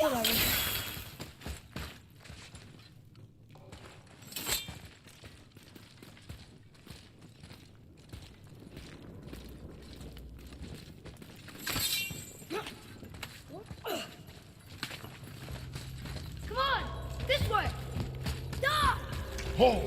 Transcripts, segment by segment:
Whatever. Come on! This way! Stop! Oh!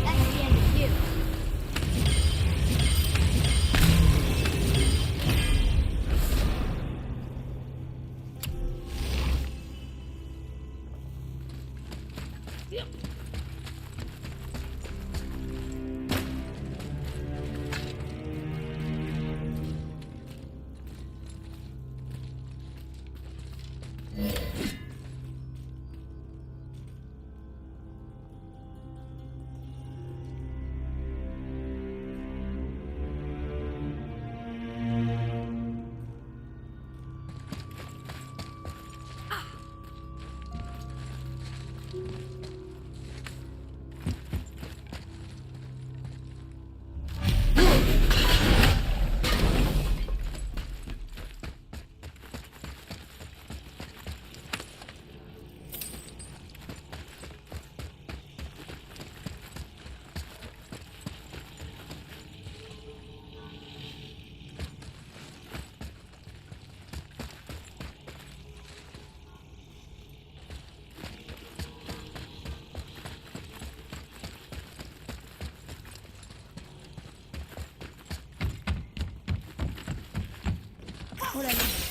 That's the end of you. Whatever.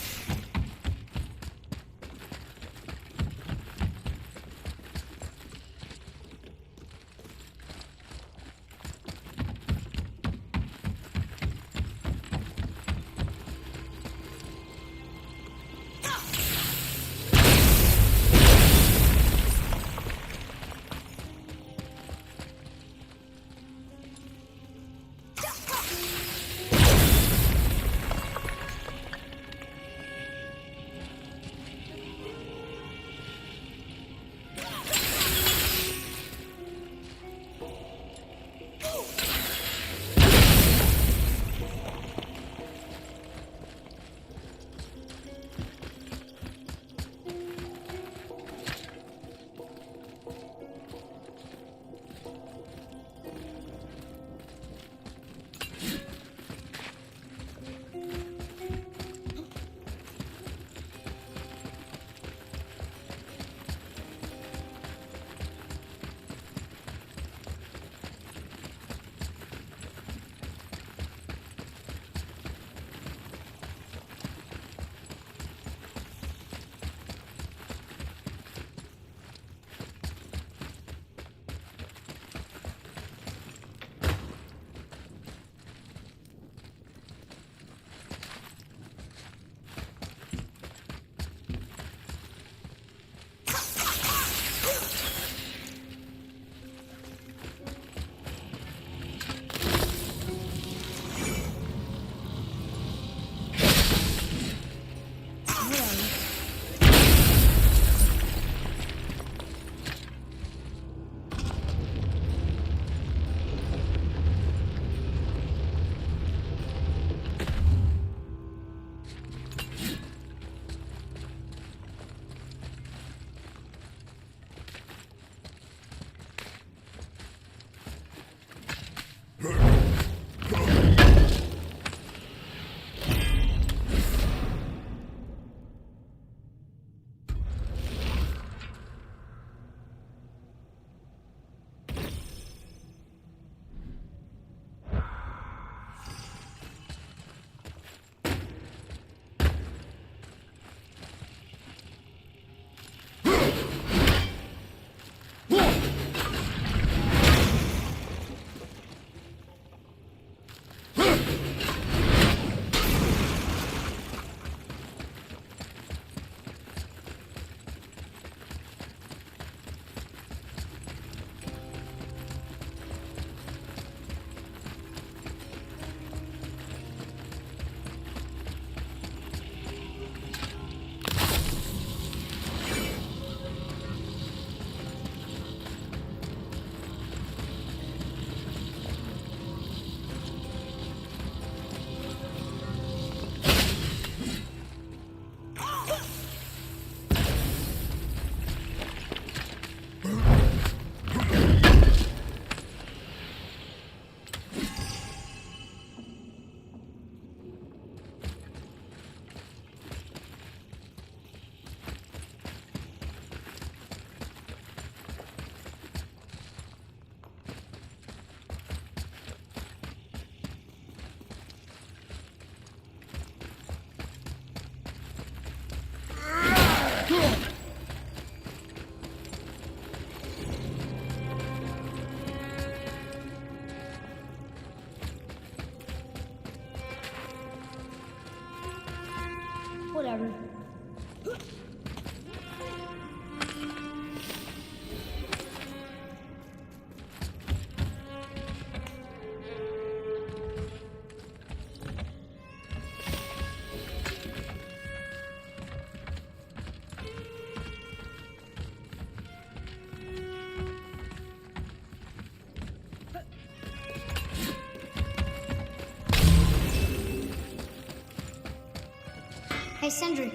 Hey, Sindri,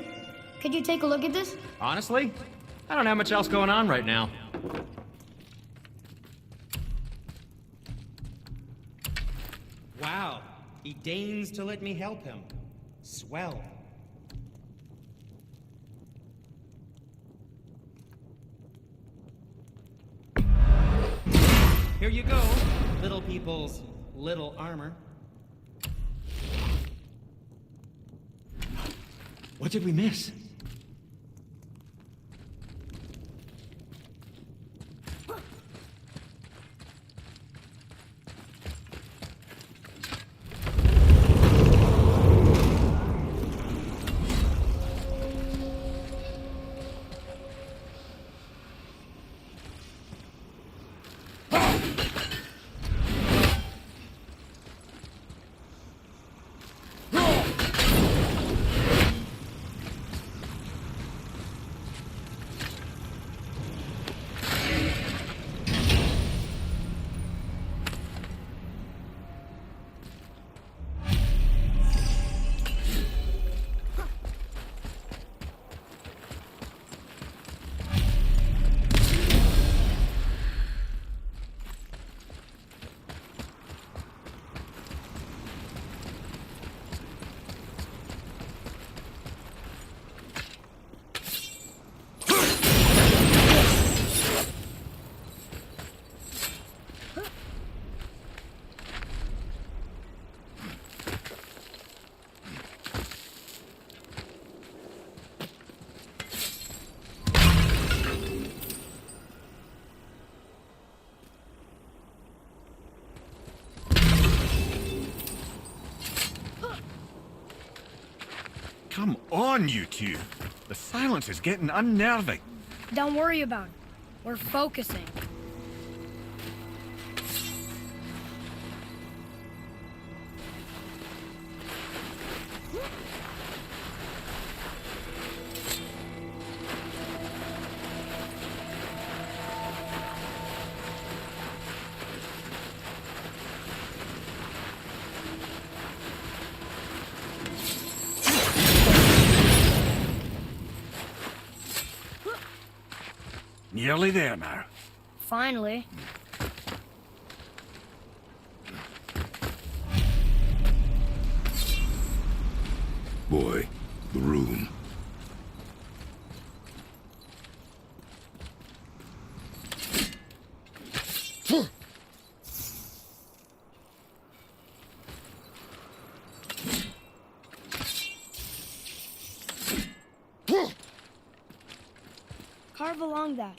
could you take a look at this? Honestly, I don't have much else going on right now. Wow, he deigns to let me help him. Swell. Here you go, little people's little armor. What did we miss? Come on, you two. The silence is getting unnerving. Don't worry about it. We're focusing. Nearly there now. Finally. Boy, the room. Carve along that.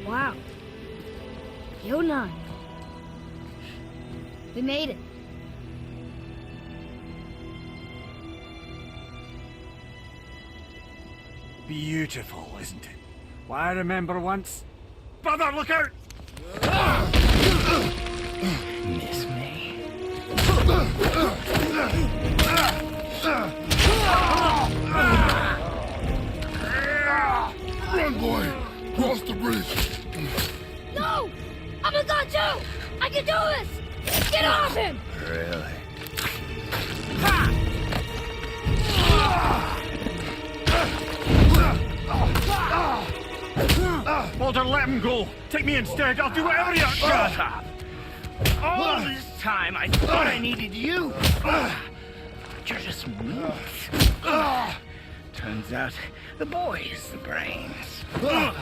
Wow. Yonan. We made it. Beautiful, isn't it? Why, I remember once... Brother, look out! Miss me? Run, boy! Cross the bridge! No! I'm a god too! I can do this! Get off him! Really? Walter, let him go! Take me instead, I'll do whatever you... Stop! All this time I thought I needed you! But you're just weak. Turns out the boy's the brains. No!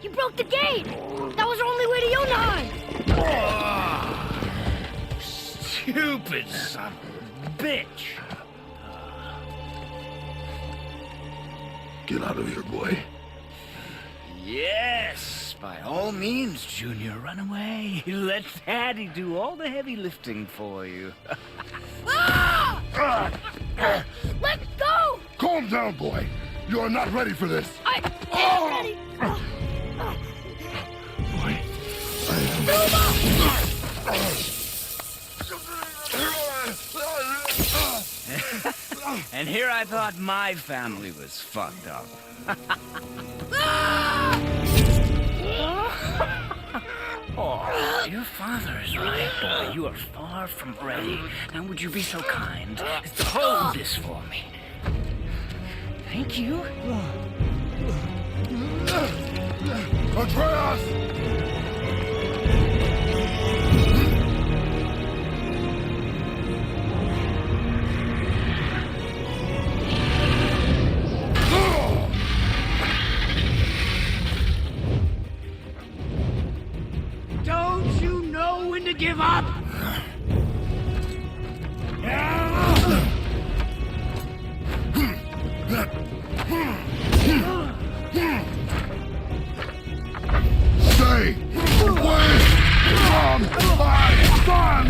You broke the gate! That was our only way to Yonan! Stupid son of a bitch! Get out of here, boy. Yes, by all means, Junior, run away. Let Daddy do all the heavy lifting for you. Ah! Let go! Calm down, boy. You are not ready for this. I am ready! Boy, And here I thought my family was fucked up. Oh, your father is right, boy. You are far from ready. Now would you be so kind as to hold this for me? Thank you. Atreus! Don't you know when to give up? Stay away from my son!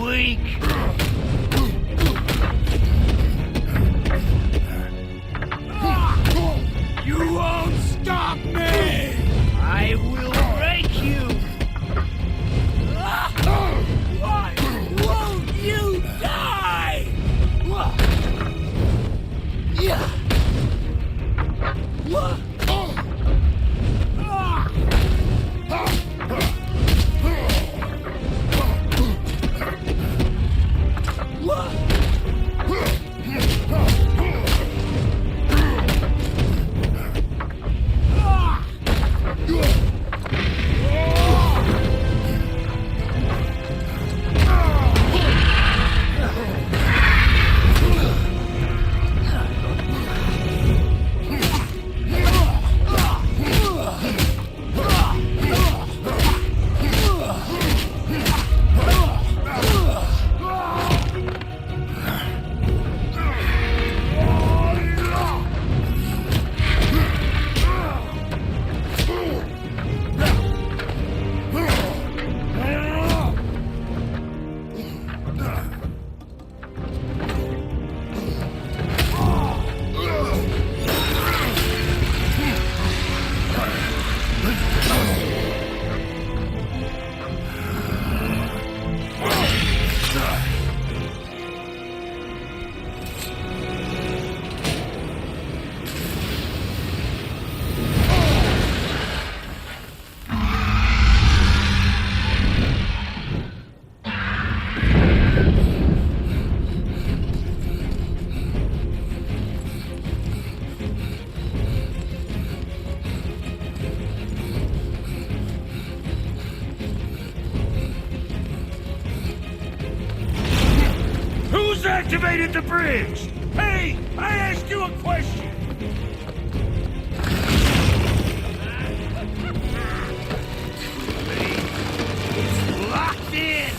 Weak. You won't stop me! I will break you! Why won't you die? Who's activated the bridge? Hey, I asked you a question! It's locked in!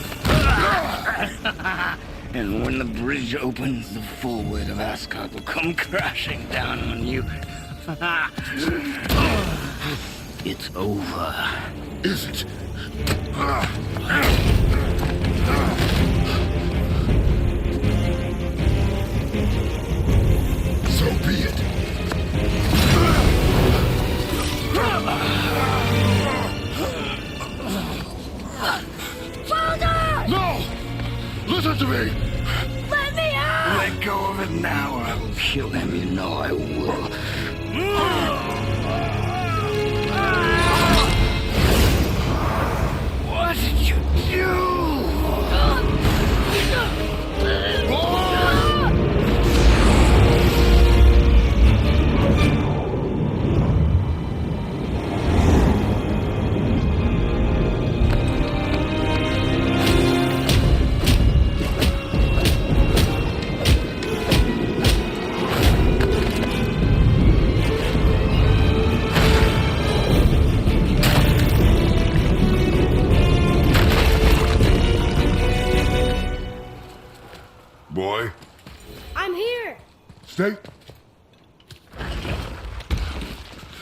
And when the bridge opens, the full weight of Asgard will come crashing down on you. It's over. Is it? So be it. Father! No! Listen to me! Let me out! Let go of it now or I will kill him. You know I will. Stay.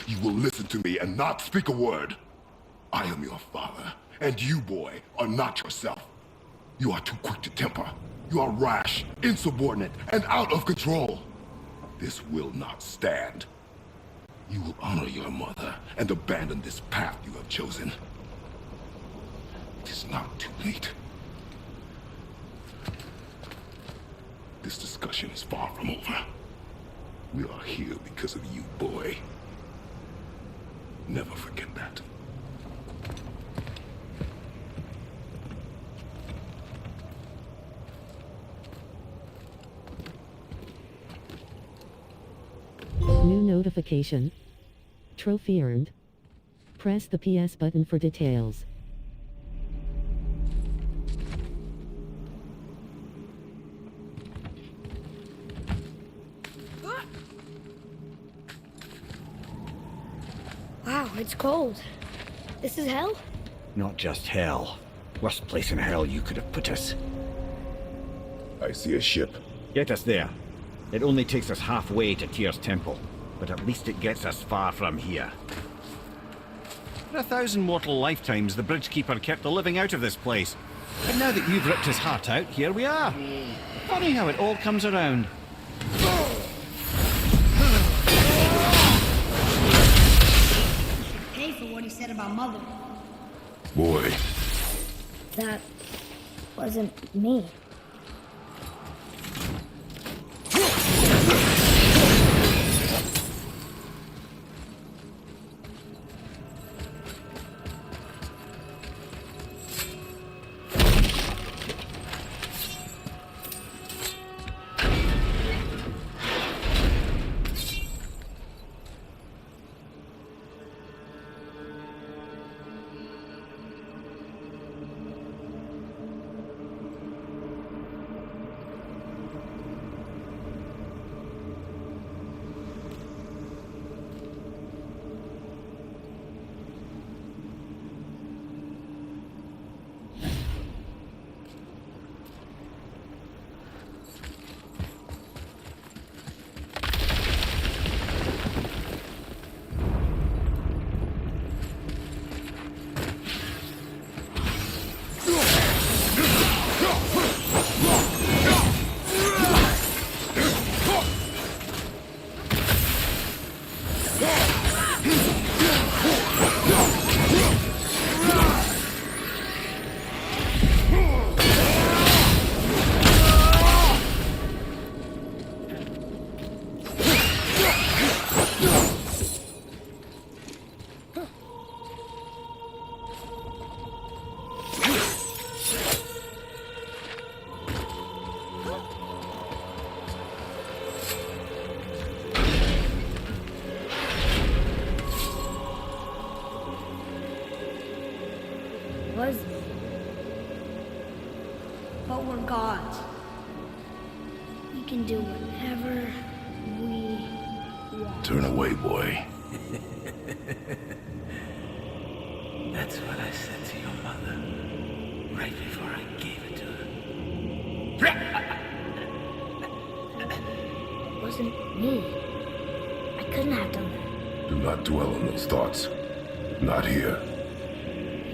You will listen to me and not speak a word. I am your father, and you, boy, are not yourself. You are too quick to temper. You are rash, insubordinate, and out of control. This will not stand. You will honor your mother and abandon this path you have chosen. It is not too late. This discussion is far from over. We are here because of you, boy. Never forget that. New notification. Trophy earned. Press the PS button for details. Wow, it's cold. This is hell? Not just hell. Worst place in hell you could have put us. I see a ship. Get us there. It only takes us halfway to Tyr's temple, but at least it gets us far from here. For 1,000 mortal lifetimes, the Bridgekeeper kept the living out of this place. But now that you've ripped his heart out, here we are. Funny how it all comes around. Pay for what he said about Mother. Boy, That wasn't me. Was me. But we're gods. We can do whatever we want. turn away, boy. That's what I said to your mother, right before I gave it to her. It wasn't me. I couldn't have done that. Do not dwell on those thoughts. Not here.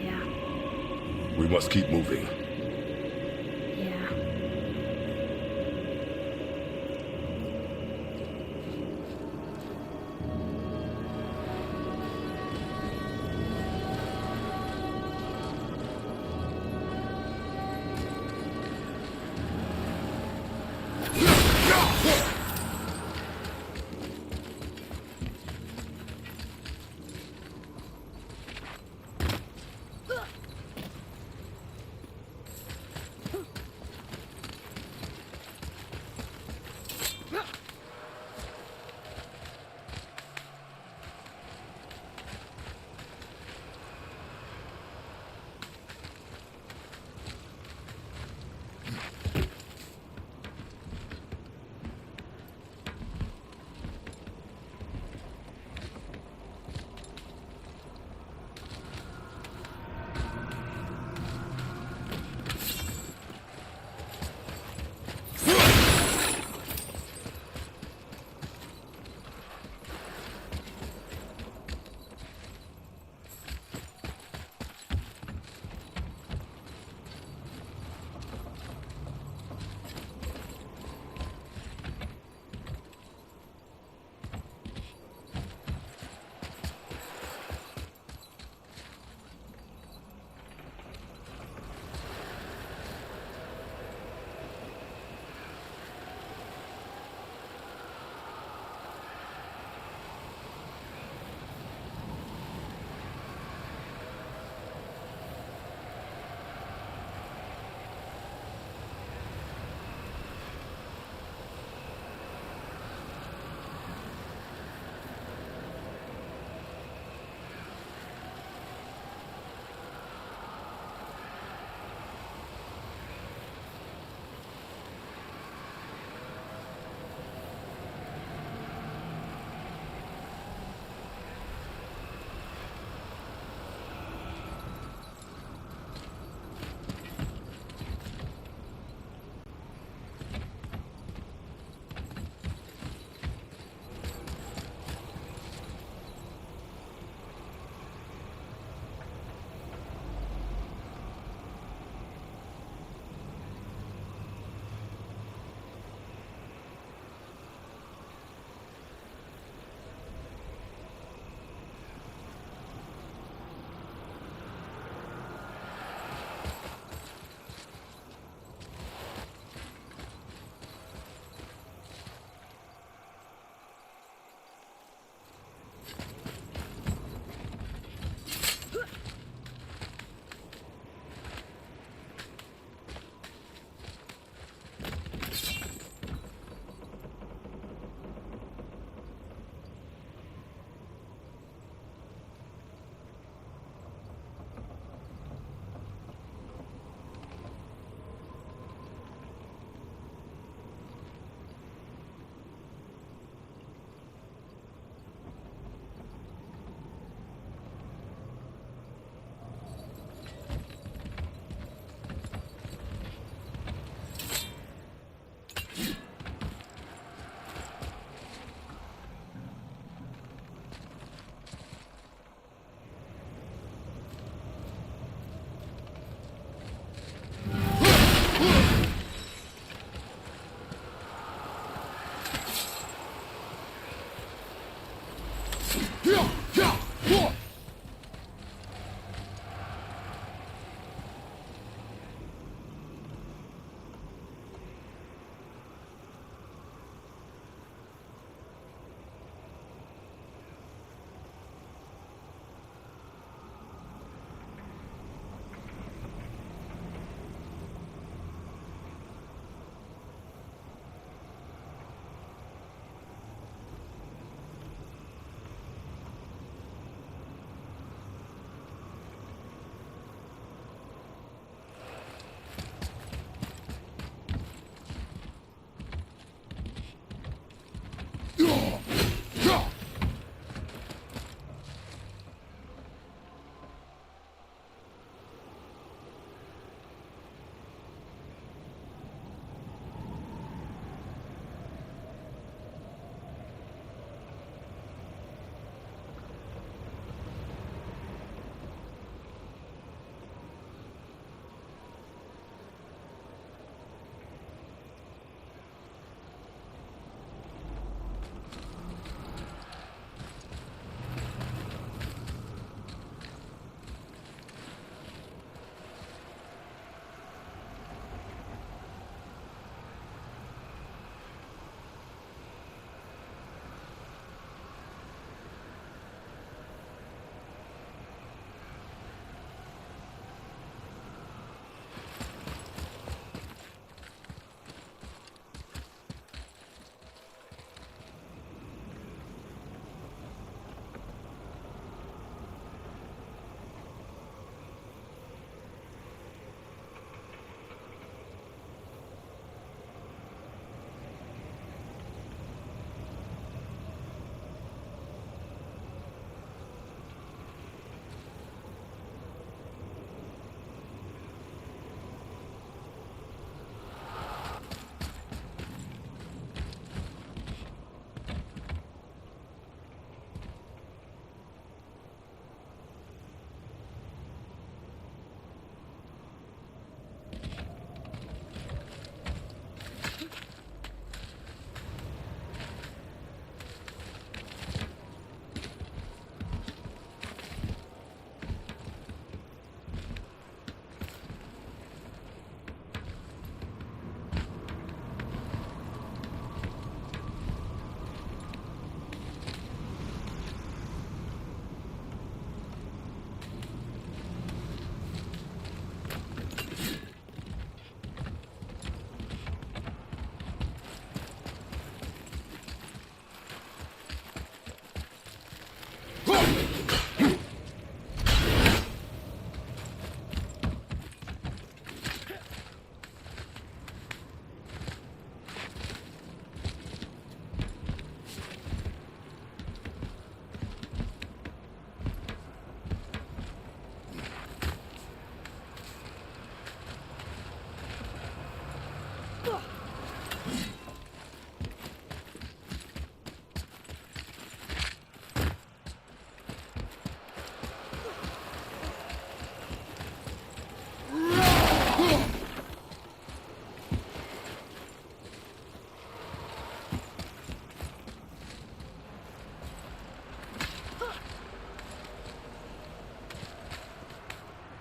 Yeah, We must keep moving. yeah.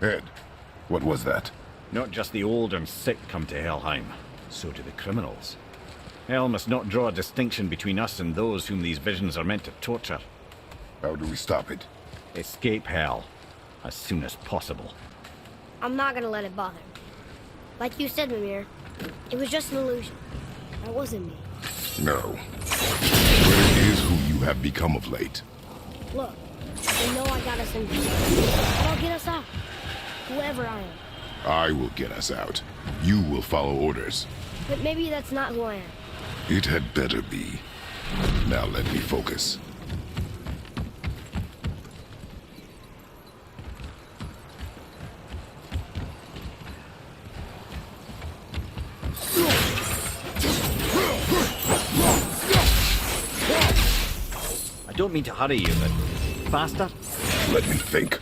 Head, what was that? Not just the old and sick come to Helheim, so do the criminals. Hell must not draw a distinction between us and those whom these visions are meant to torture. How do we stop it? Escape Hell, as soon as possible. I'm not gonna let it bother me. Like you said, Mimir, it was just an illusion. That wasn't me. No. But it is who you have become of late. Look, I know I got us in here, but I'll get us out. Whoever I am. I will get us out. You will follow orders. But maybe that's not who I am. It had better be. Now let me focus. I don't mean to hurry you, but faster? Let me think.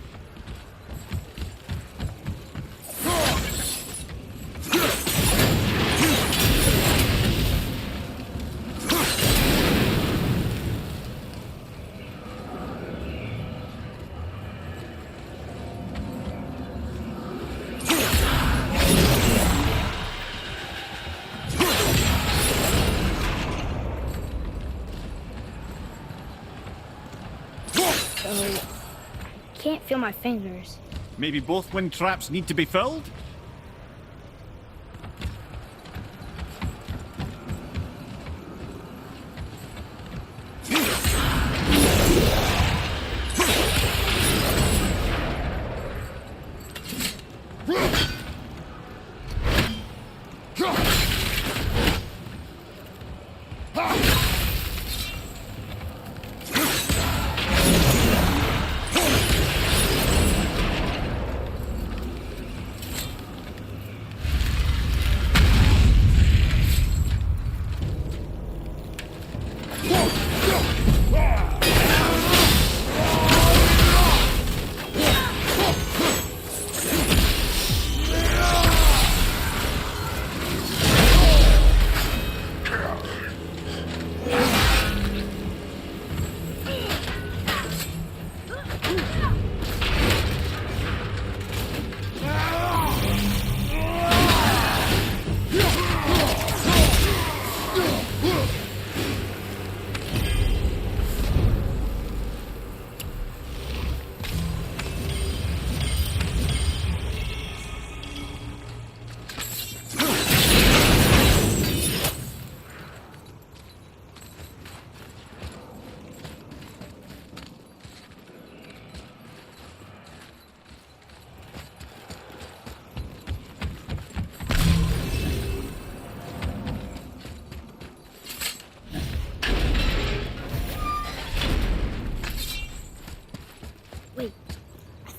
Can't feel my fingers. Maybe both wind traps need to be filled?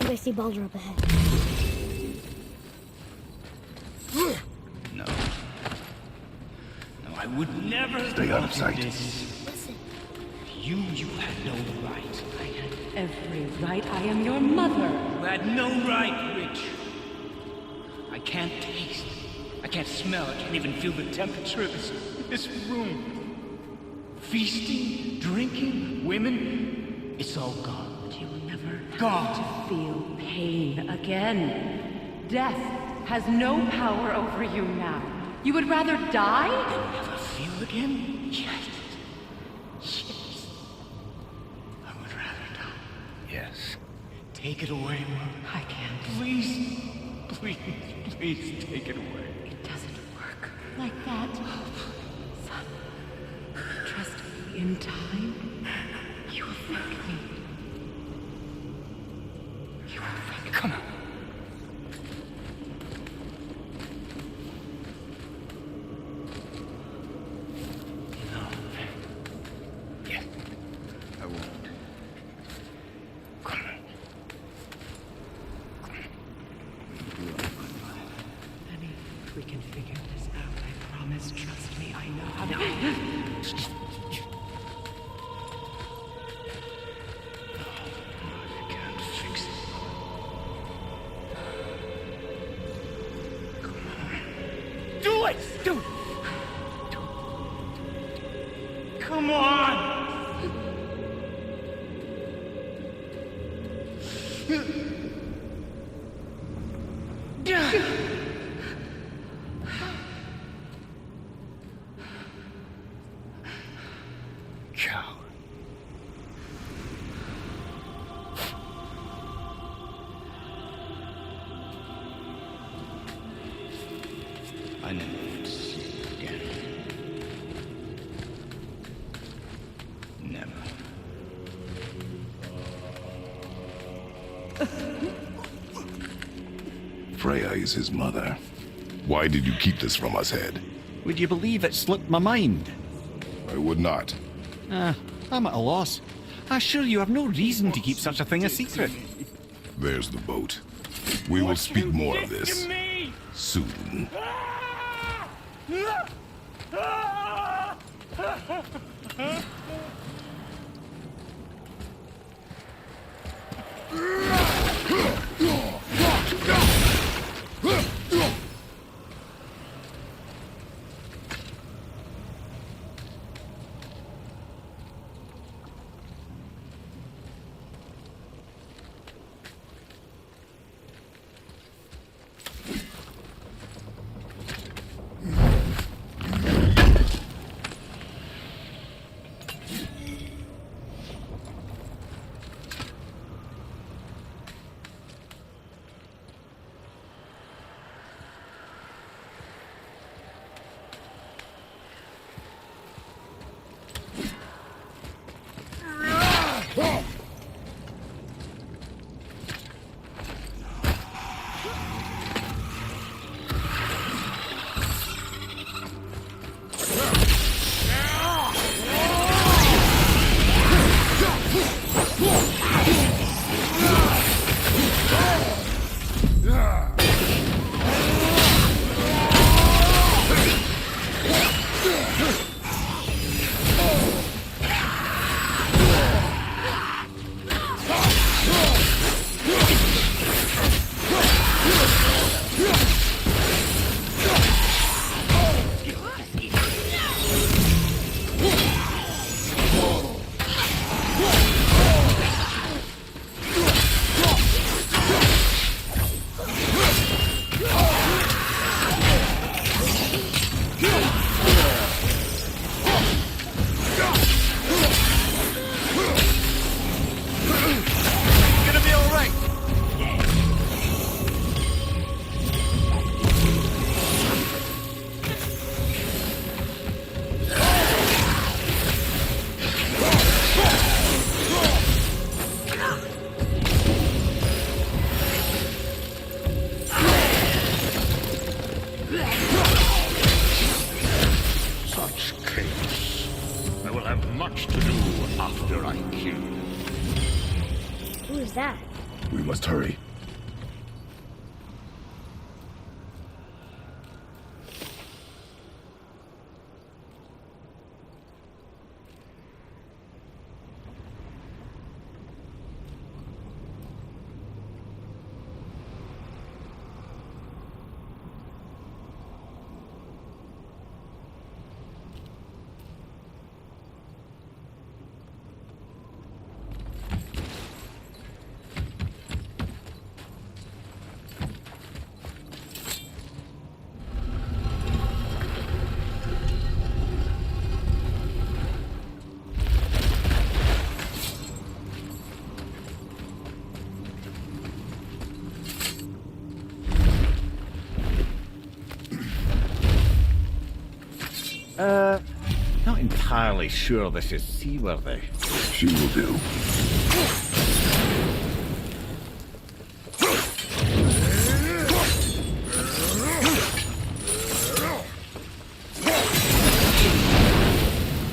I see Baldur up ahead. No. No, I would never Stay out of sight. This. Listen. You had no right. I had every right. I am your mother. You had no right, Witch. I can't taste. I can't smell. I can't even feel the temperature of this room. Feasting, drinking, women. It's all gone. You will never God. have to feel pain again. Death has no power over you now. You would rather die? Never feel again? Yes. Yes. I would rather die. Yes. Take it away, Mother. I can't. Please. Please, please take it away. It doesn't work like that. Son, trust me. In time, you will thank me. You will thank me. Come on. No. Yes. I won't. Come on. Lenny, we can figure this out. I promise. Trust me. I know how to. I can't fix it. Come on. Do it! Do it! Come on! never see again. Never. Freya is his mother. Why did you keep this from us, Head? Would you believe it slipped my mind? I would not. I'm at a loss. I assure you have no reason to keep such a thing a secret. There's the boat. We will speak more of this soon. That? We must hurry. Not entirely sure this is seaworthy. She will do.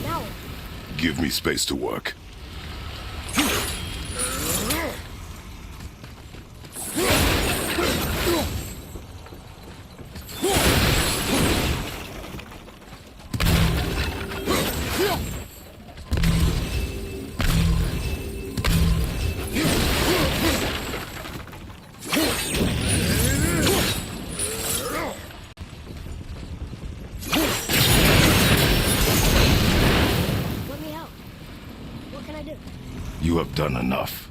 No. Give me space to work. You have done enough.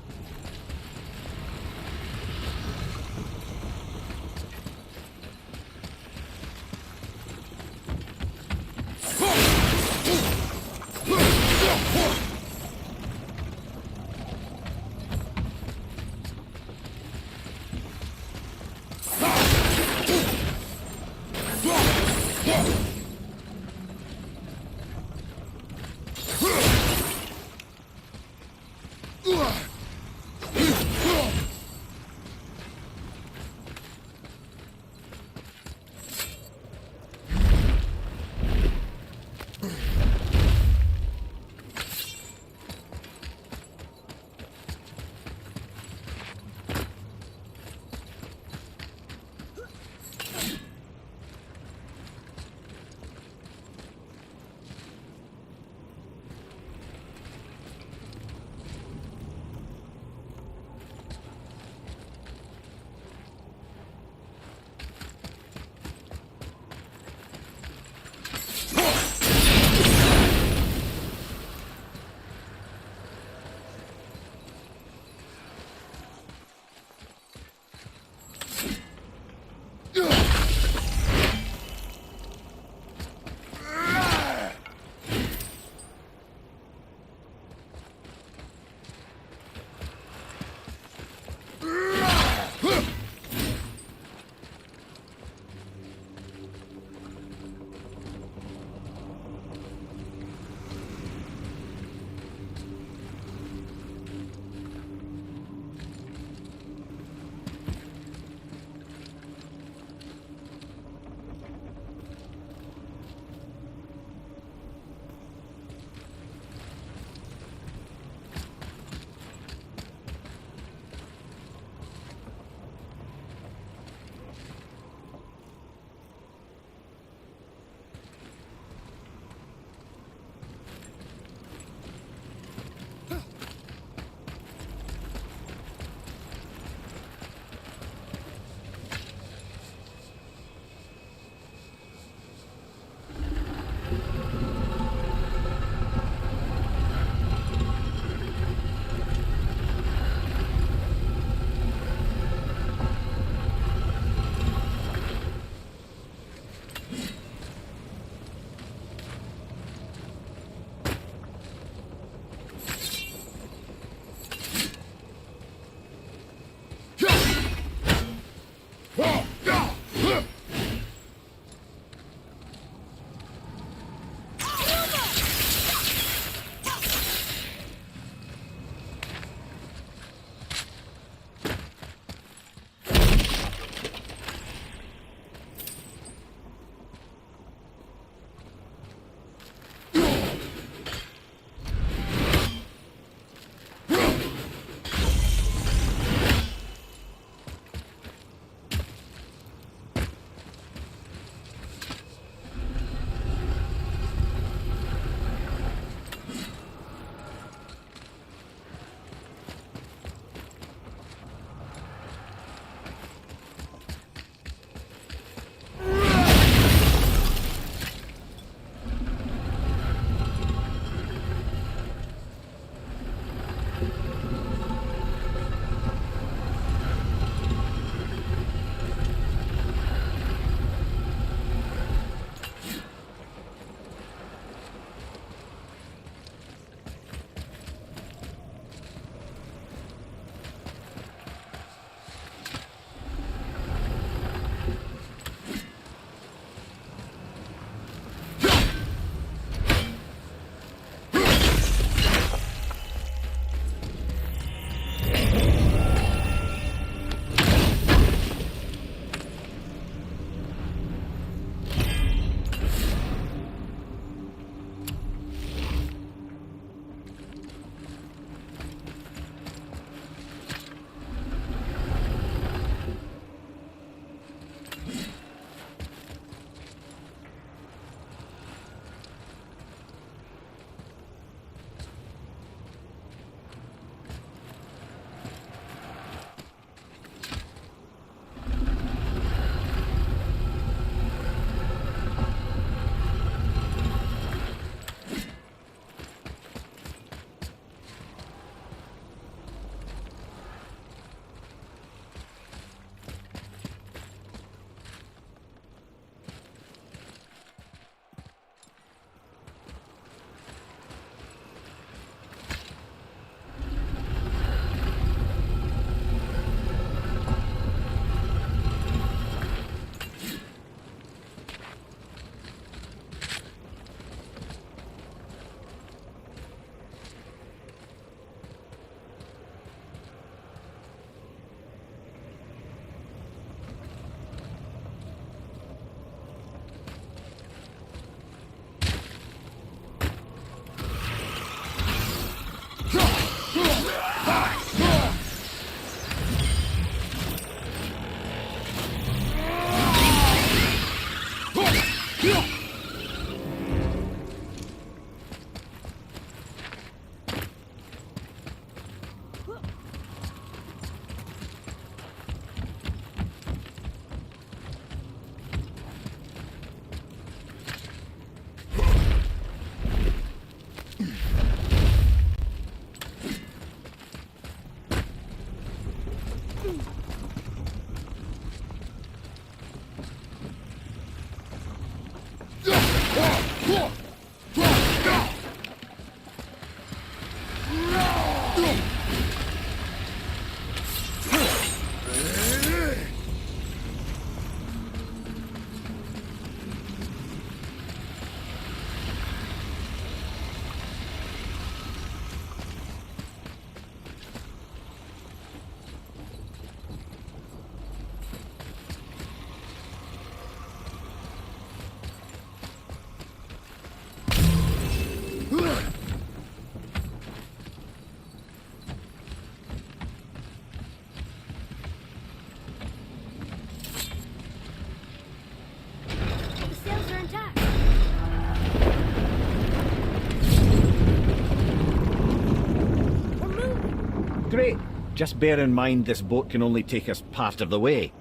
Great. Just bear in mind this boat can only take us part of the way.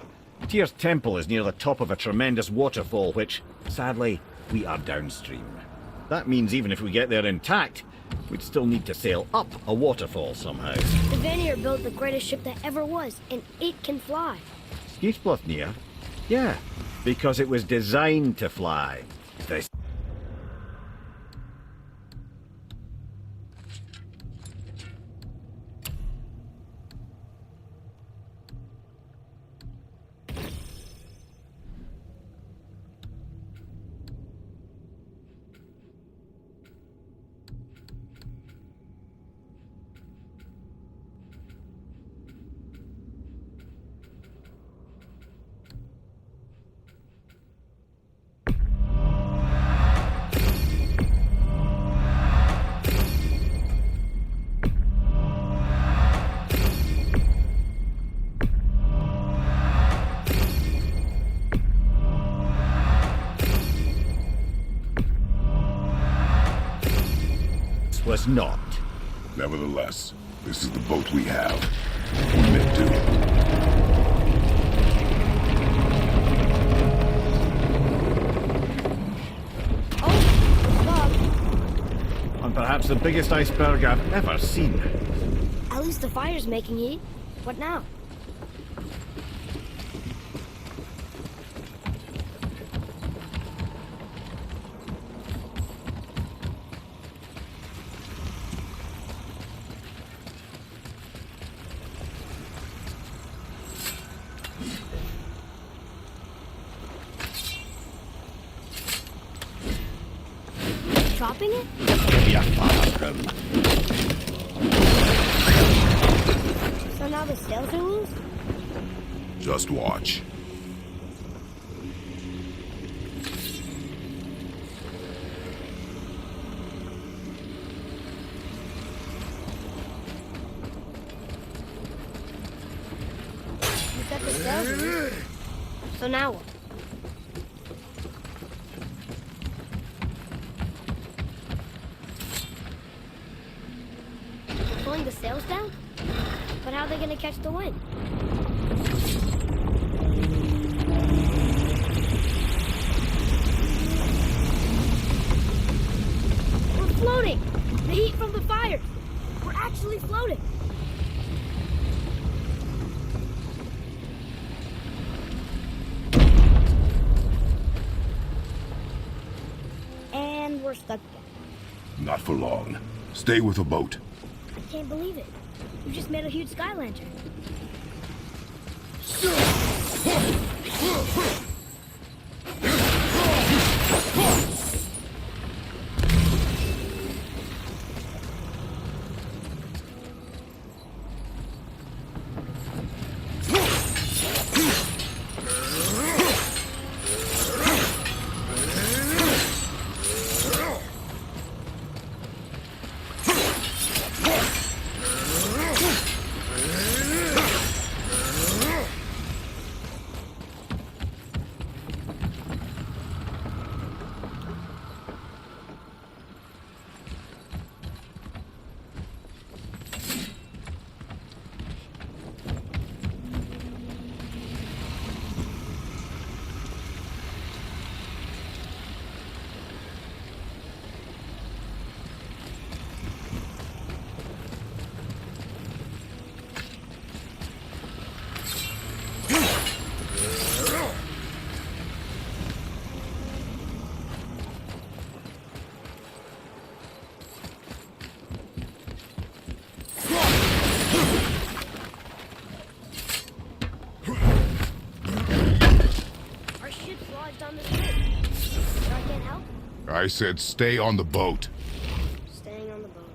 Tyr's temple is near the top of a tremendous waterfall, which, sadly, we are downstream. That means even if we get there intact, we'd still need to sail up a waterfall somehow. The Vanir built the greatest ship that ever was, and it can fly. Skidbladnir? Yeah, because it was designed to fly. This was not. Nevertheless, this is the boat we have. We may do. And perhaps the biggest iceberg I've ever seen. At least the fire's making heat. What now? Chopping it? Yeah, far. So now the sails are loose? Just watch. You got the sails loose. So now what? Pulling the sails down? But how are they gonna catch the wind? We're floating! The heat from the fire! We're actually floating! And we're stuck again. Not for long. Stay with the boat. I can't believe it. You just made a huge sky lantern. I said stay on the boat. Staying on the boat.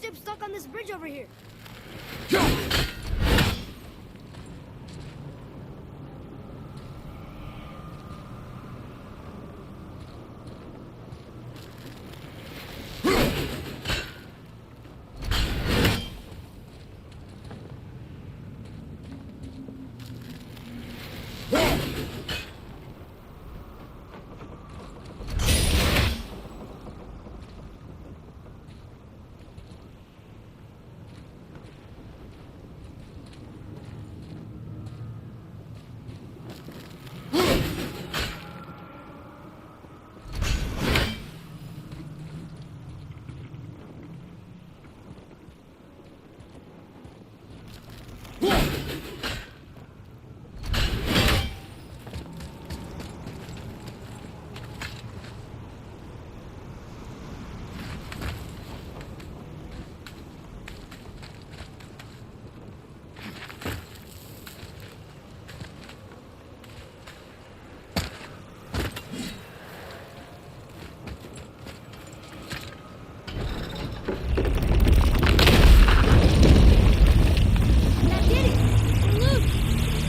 ship's stuck on this bridge over here.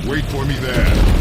Wait for me there.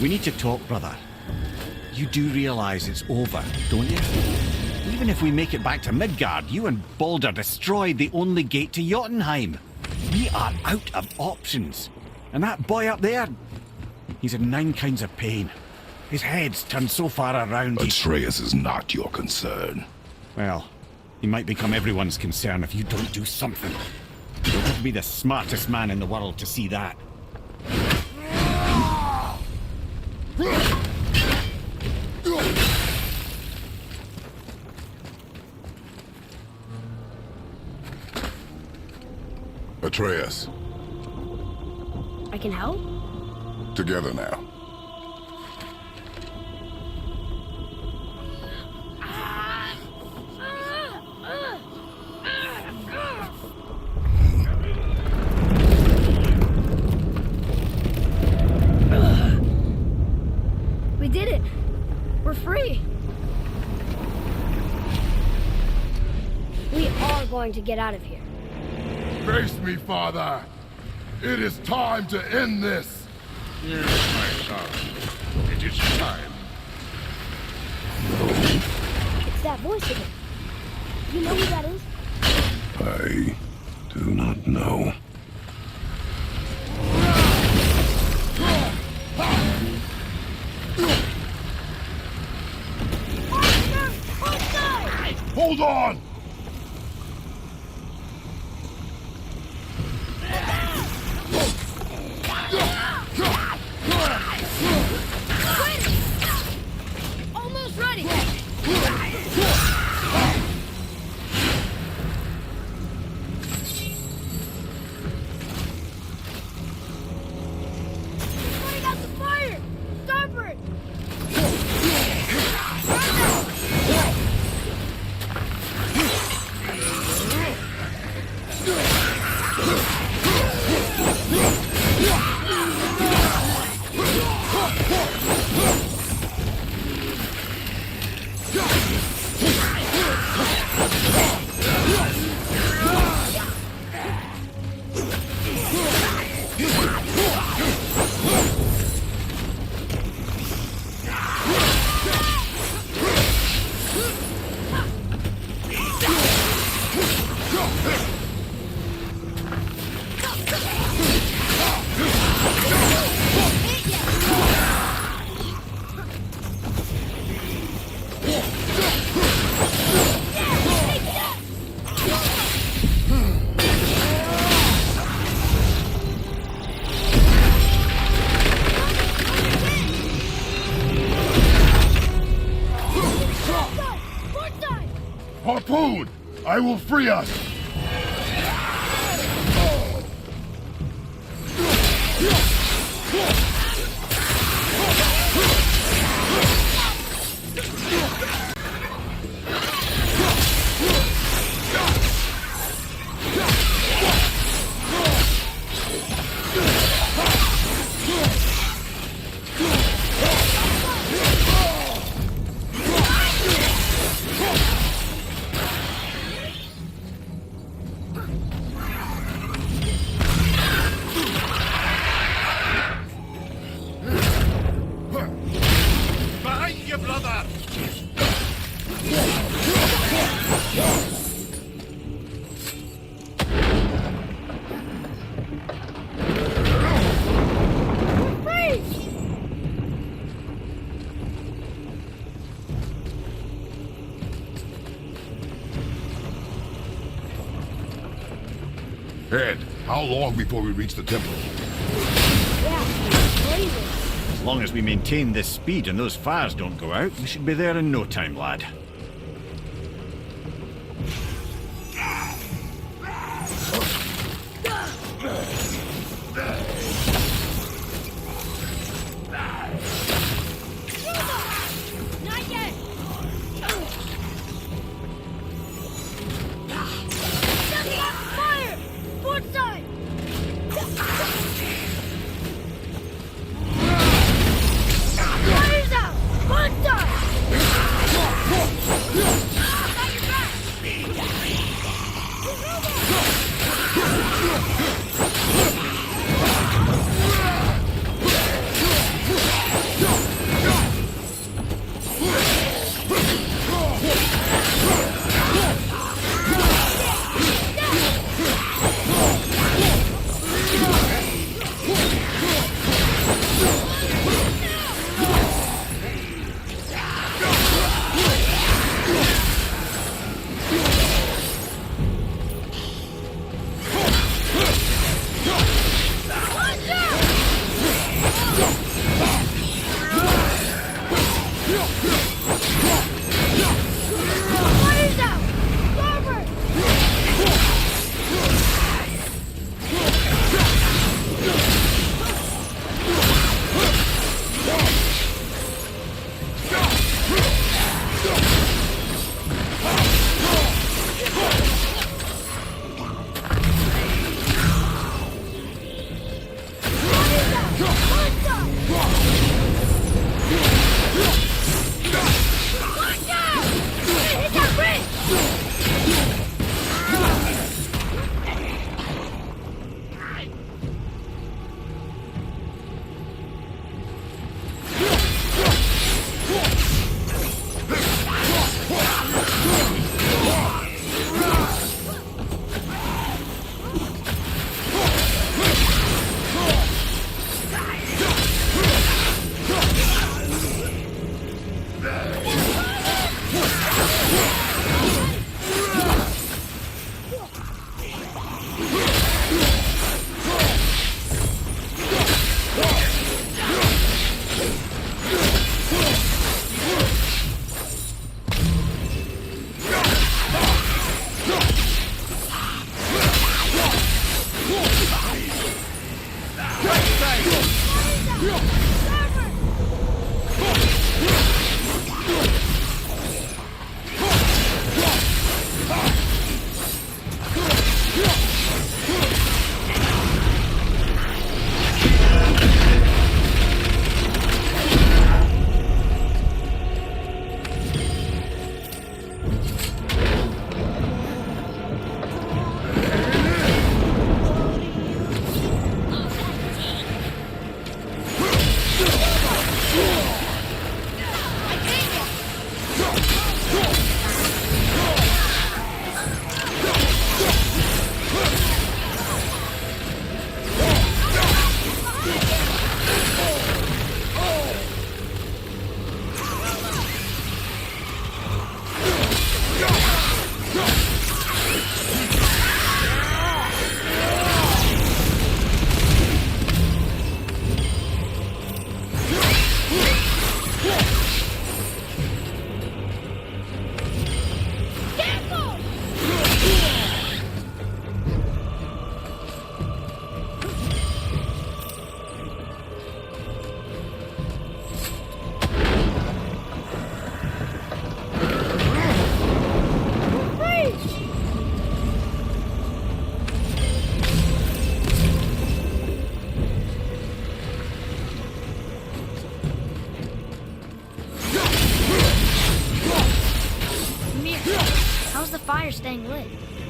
We need to talk, brother. You do realize it's over, don't you? Even if we make it back to Midgard, you and Baldur destroyed the only gate to Jotunheim. We are out of options. And that boy up there, he's in 9 kinds of pain. His head's turned so far around. Atreus is not your concern. Well, he might become everyone's concern if you don't do something. You don't have to be the smartest man in the world to see that. Atreus, I can help? together now. We did it! We're free! We are going to get out of here. Face me, father. It is time to end this. Yes, my son. It is time. It's that voice again. You know who that is? I do not know. Hold on! Almost ready! Putting out the fire! Starboard! Harpoon! I will free us! Behind you, brother! Ed, how long before we reach the temple? As long as we maintain this speed and those fires don't go out, we should be there in no time, lad. Not yet! Setting up fire! Port side! Fire's out! Port side!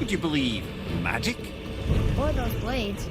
Would you believe magic? Or those blades.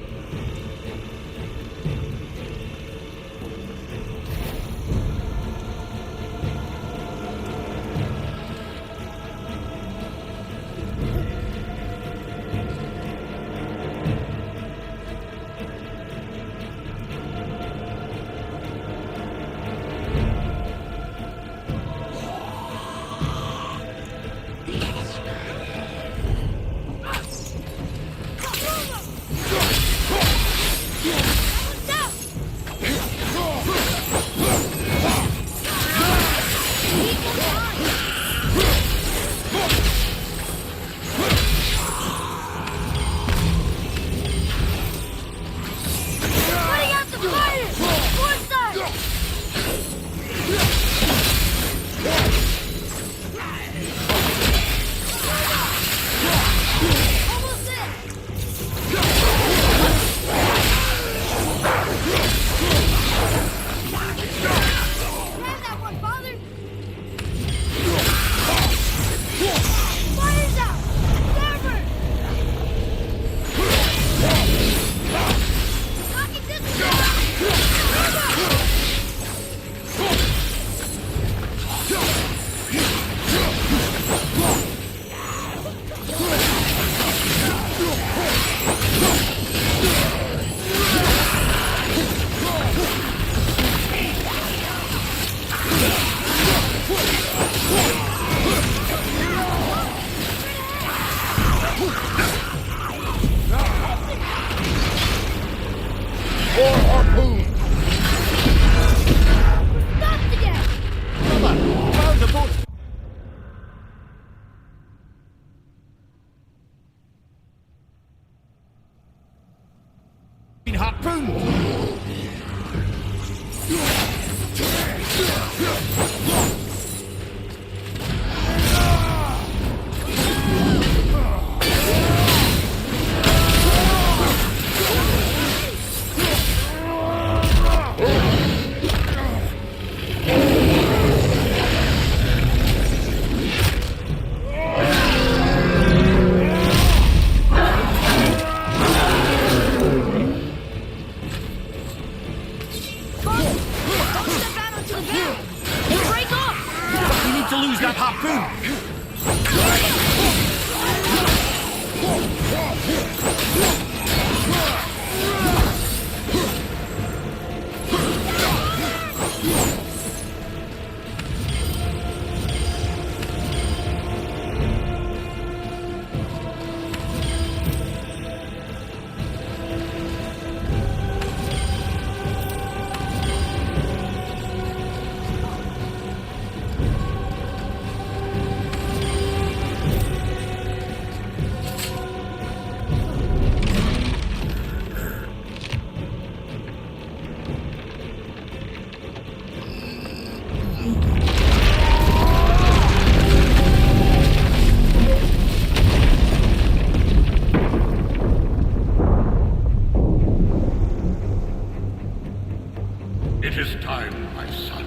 It is time, my son.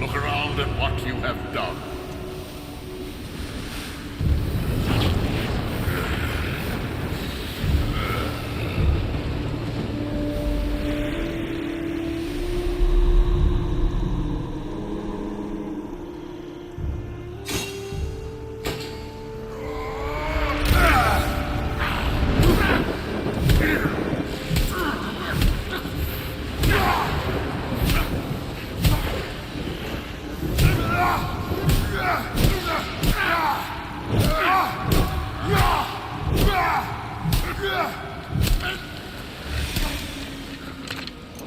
Look around at what you have done.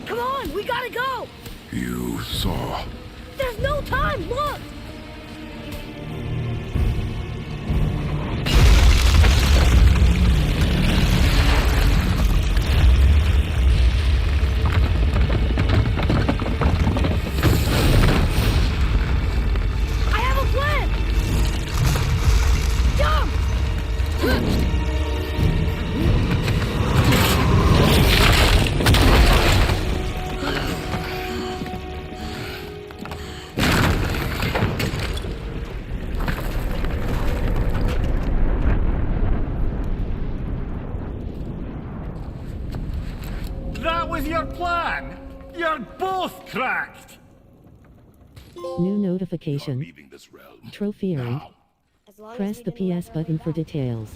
Come on, we gotta go! You saw. There's no time, look! I have a plan! Jump! was your plan? You're both cracked! New notification. Leaving this realm. Trophy earned. Now. As long Press as the we didn't PS let her button for go. details.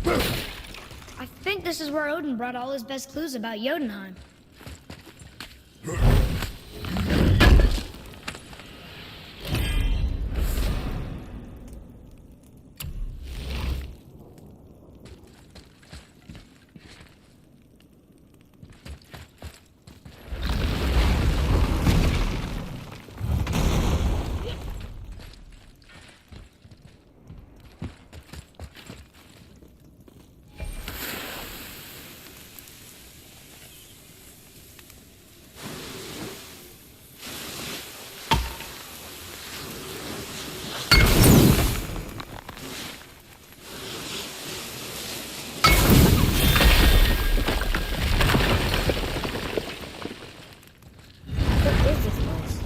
I think this is where Odin brought all his best clues about Jotunheim. What is this place?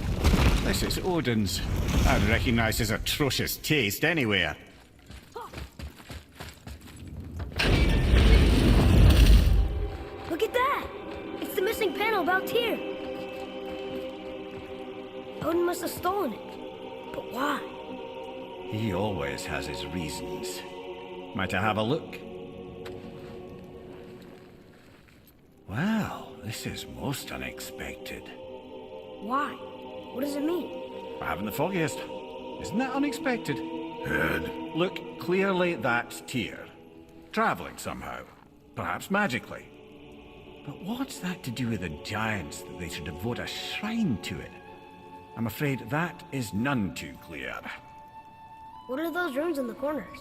This is Odin's. I'd recognize his atrocious taste anywhere. Look at that! It's the missing panel about Tyr. Odin must have stolen it. But why? He always has his reasons. Might I have a look? Well, this is most unexpected. Why? What does it mean? I haven't the foggiest. Isn't that unexpected? Head. Look, clearly that's Tyr. Traveling somehow. Perhaps magically. But what's that to do with the giants that they should devote a shrine to it? I'm afraid that is none too clear. What are those runes in the corners?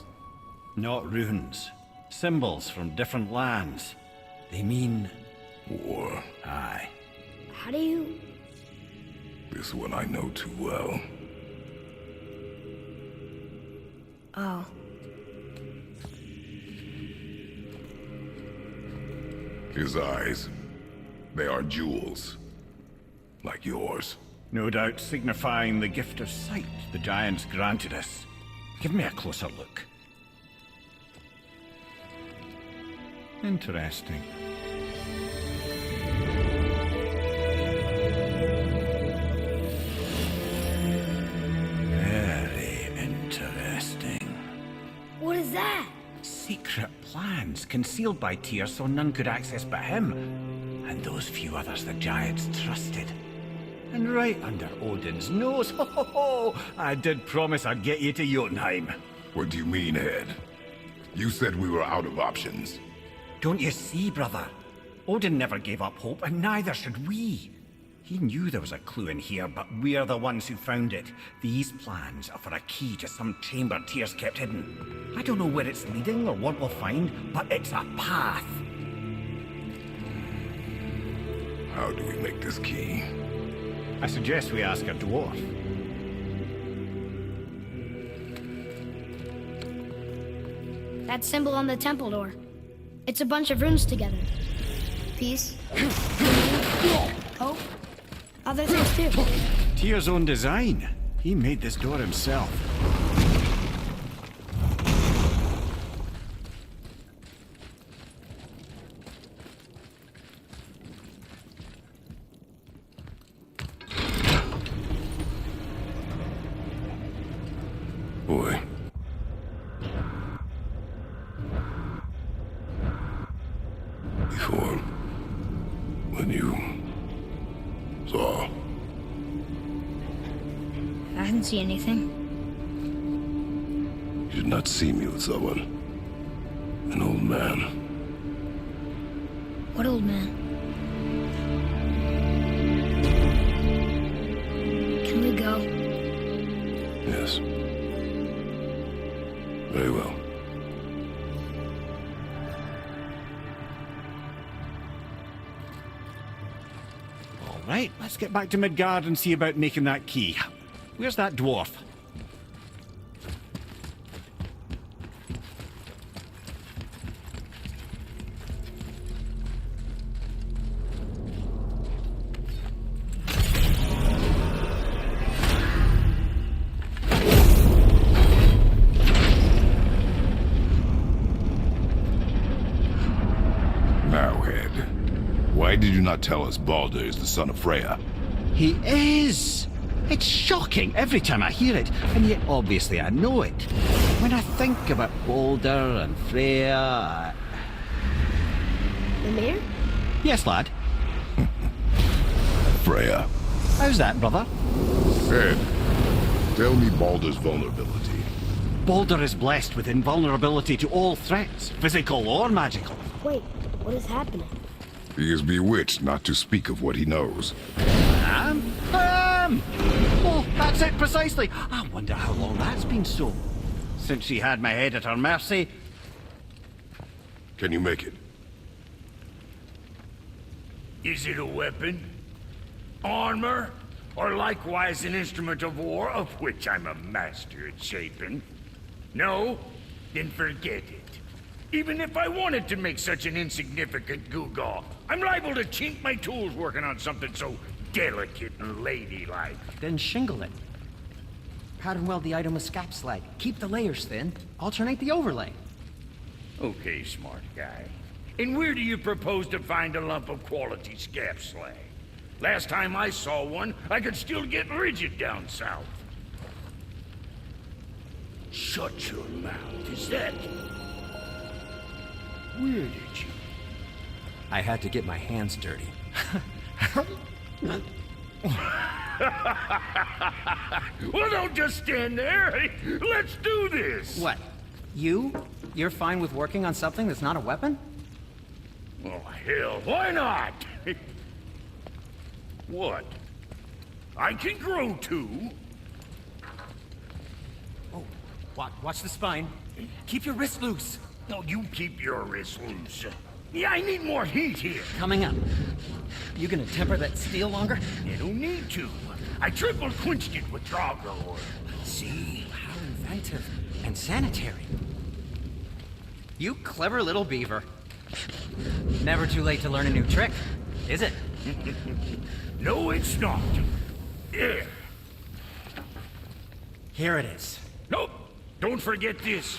Not runes. Symbols from different lands. They mean... War. Aye. How do you... This one I know too well. Oh. His eyes. They are jewels. Like yours. No doubt signifying the gift of sight the giants granted us. Give me a closer look. Interesting. Very interesting. What is that? Secret plans concealed by Tyr so none could access but him, and those few others the giants trusted. And right under Odin's nose, ho ho ho! I did promise I'd get you to Jotunheim. What do you mean, Head? You said we were out of options. Don't you see, brother? Odin never gave up hope, and neither should we. He knew there was a clue in here, but we're the ones who found it. These plans are for a key to some chamber Tyr's kept hidden. I don't know where it's leading or what we'll find, but it's a path. How do we make this key? I suggest we ask a dwarf. That symbol on the temple door. It's a bunch of runes together. Peace. Hope. Other things too. Tyr's own design. He made this door himself. Boy. Before, when you saw, I didn't see anything. you did not see me with someone. An old man. What old man? Can we go? Yes. Very well. All right, let's get back to Midgard and see about making that key. Where's that dwarf? you not tell us Balder is the son of Freya? He is! It's shocking every time I hear it, and yet obviously I know it. When I think about Balder and Freya... The mayor? Yes, lad. Freya. How's that, brother? Ed, tell me Balder's vulnerability. Balder is blessed with invulnerability to all threats, physical or magical. Wait, what is happening? He is bewitched not to speak of what he knows. Oh, that's it precisely. I wonder how long that's been so. Since she had my head at her mercy. Can you make it? Is it a weapon? Armor? Or likewise an instrument of war, of which I'm a master at shaping? No? Then forget it. Even if I wanted to make such an insignificant gewgaw, I'm liable to chink my tools working on something so delicate and ladylike. Then shingle it. Pattern weld the item with scap slag. Keep the layers thin. Alternate the overlay. Okay, smart guy. And where do you propose to find a lump of quality scap slag? Last time I saw one, I could still get rigid down south. Shut your mouth, is that... Where did you... I had to get my hands dirty. Well, don't just stand there. Hey, let's do this. What? You're fine with working on something that's not a weapon? Oh, hell, why not? What? I can grow too. Oh, watch the spine. Keep your wrist loose. No, you keep your wrist loose. Yeah, I need more heat here. Coming up. You gonna temper that steel longer? You don't need to. I triple quenched it with Drago oil. See? How inventive. And sanitary. You clever little beaver. Never too late to learn a new trick, is it? No, it's not. There. Here it is. Nope. Don't forget this.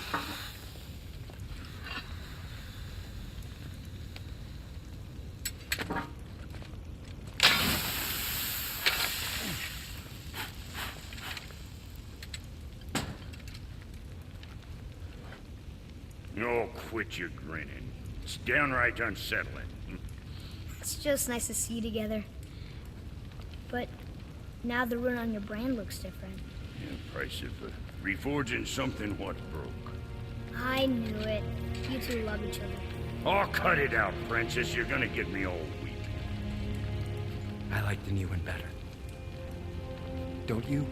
Oh, quit your grinning. It's downright unsettling. It's just nice to see you together. But now the rune on your brand looks different. Yeah, price of reforging something what broke. I knew it. You two love each other. Oh, cut it out, Princess. You're gonna get me all weak. I like the new one better. Don't you?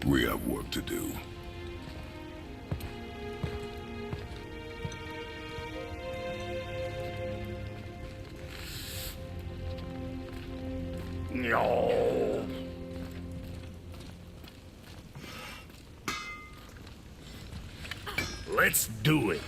We have work to do. No. Let's do it.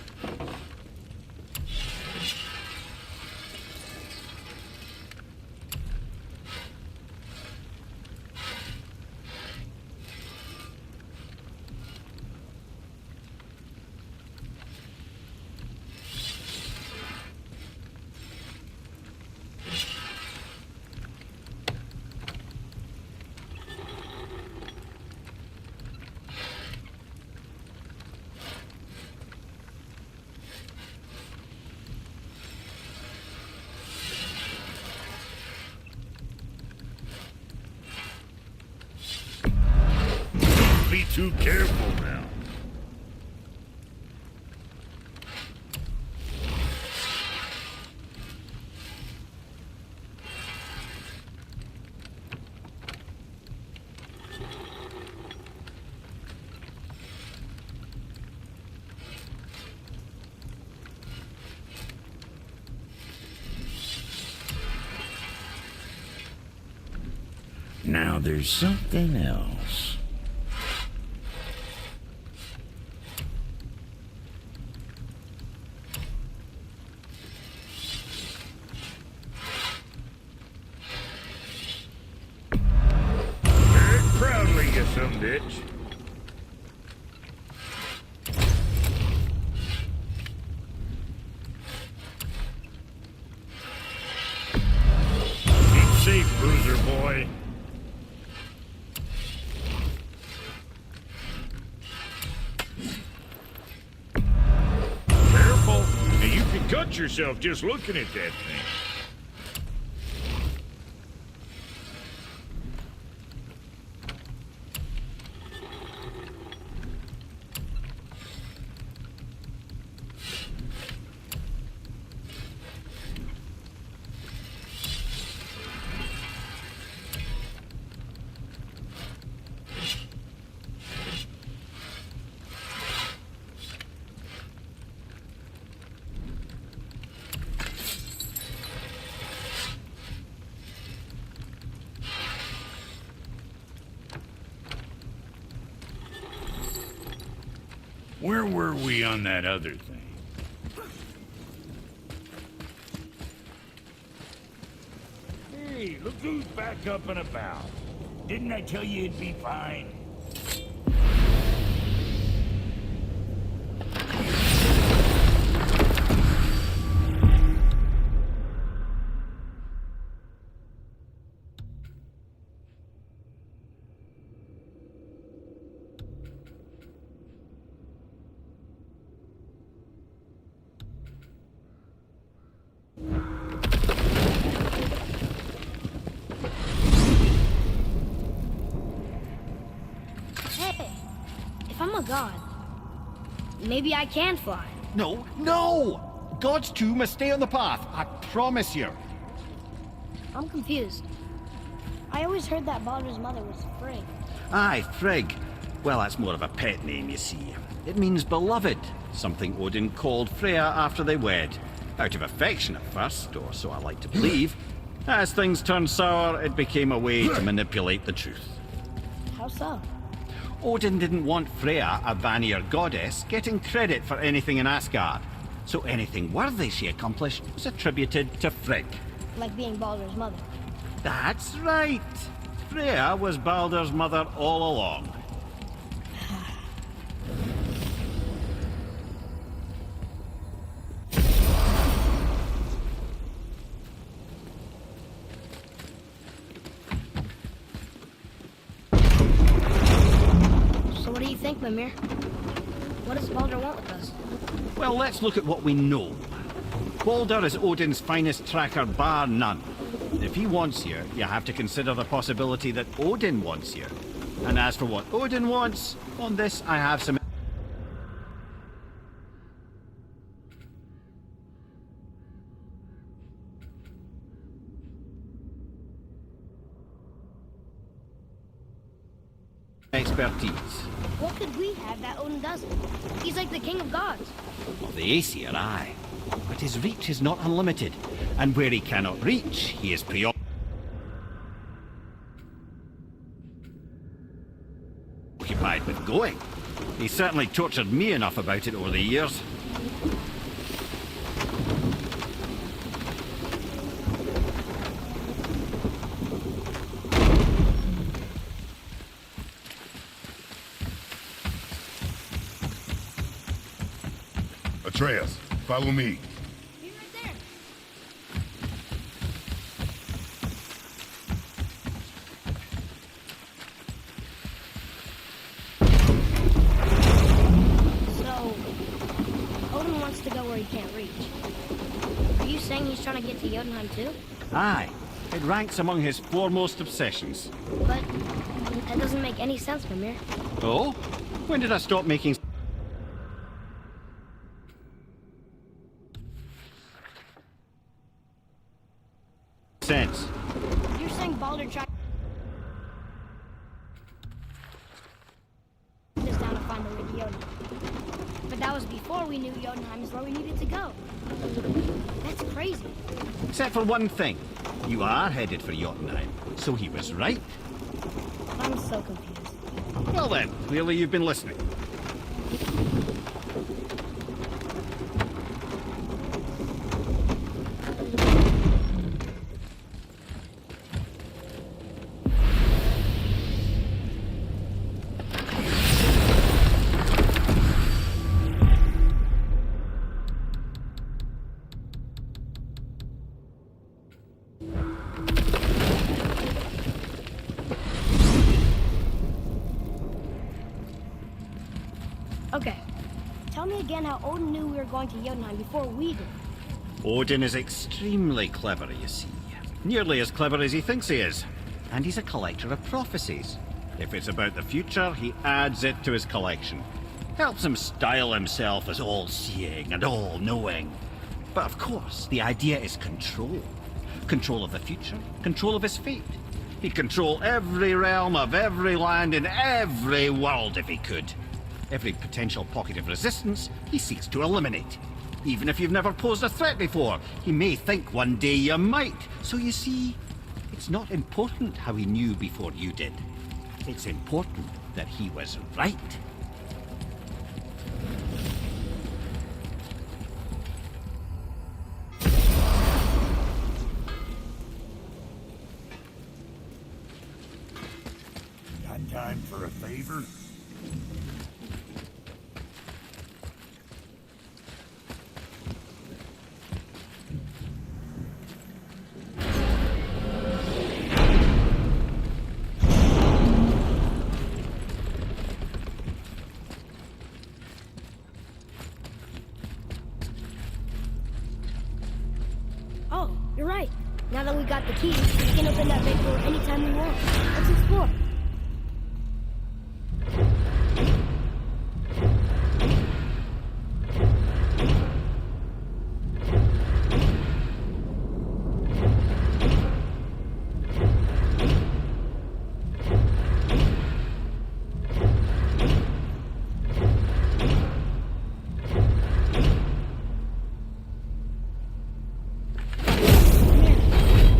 Be too careful now. Now there's something else. Proudly, you some bitch. cut yourself just looking at that thing. Where were we on that other thing? Hey, look who's back up and about. Didn't I tell you it'd be fine? Hey, if I'm a god, maybe I can fly. No, no! God's two must stay on the path, I promise you. I'm confused. I always heard that Baldur's mother was Frigg. Aye, Frigg. Well, that's more of a pet name, you see. It means beloved, something Odin called Freya after they wed. Out of affection at first, or so I like to believe. As things turned sour, it became a way to manipulate the truth. How so? Odin didn't want Freya, a Vanir goddess, getting credit for anything in Asgard. So anything worthy she accomplished was attributed to Frigg. Like being Baldur's mother. That's right. Freya was Baldur's mother all along. So what do you think, Mimir? What does Baldur want with us? Well, let's look at what we know. Baldur is Odin's finest tracker bar none. If he wants you, you have to consider the possibility that Odin wants you. And as for what Odin wants, on this I have some... expertise. What could we have that Odin doesn't? He's like the king of gods. Well, the Aesir, aye. But his reach is not unlimited, and where he cannot reach, he is preoccupied with going. He certainly tortured me enough about it over the years. Atreus, follow me. Be right there. So, Odin wants to go where he can't reach. Are you saying he's trying to get to Jotunheim too? Aye, it ranks among his foremost obsessions. But that doesn't make any sense, Mimir. Oh? When did I stop making sense? You're saying Baldur tried us down to find the way to Jotunheim. But that was before we knew Jotunheim is where we needed to go. That's crazy. Except for one thing. You are headed for Jotunheim, so he was right. I'm so confused. Well then, clearly you've been listening. Okay. Tell me again how Odin knew we were going to Jotunheim before we did. Odin is extremely clever, you see. Nearly as clever as he thinks he is. And he's a collector of prophecies. If it's about the future, he adds it to his collection. Helps him style himself as all-seeing and all-knowing. But of course, the idea is control. Control of the future, control of his fate. He'd control every realm of every land in every world if he could. Every potential pocket of resistance, he seeks to eliminate. Even if you've never posed a threat before, he may think one day you might. So you see, it's not important how he knew before you did. It's important that he was right. Got time for a favor? Oh, you're right. Now that we got the key, we can open that big door anytime we want. Let's explore.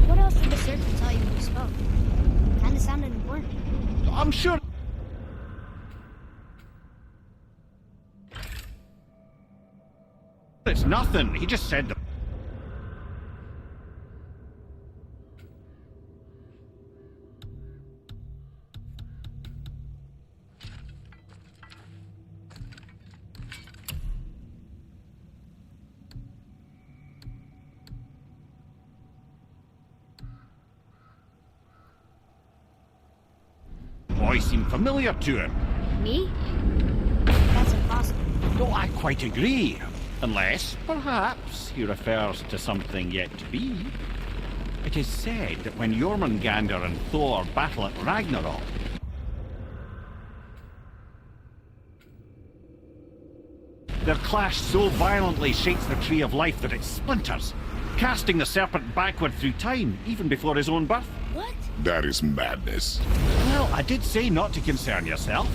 What else did the serpent tell you when you spoke? Kinda sounded important. I'm sure... It's nothing. He just said the... voice seemed familiar to him. Me? That's impossible. No, I quite agree. Unless, perhaps, he refers to something yet to be. It is said that when Jormungandr and Thor battle at Ragnarok, their clash so violently shakes the Tree of Life that it splinters, casting the serpent backward through time, even before his own birth. What? That is madness. Well, I did say not to concern yourself.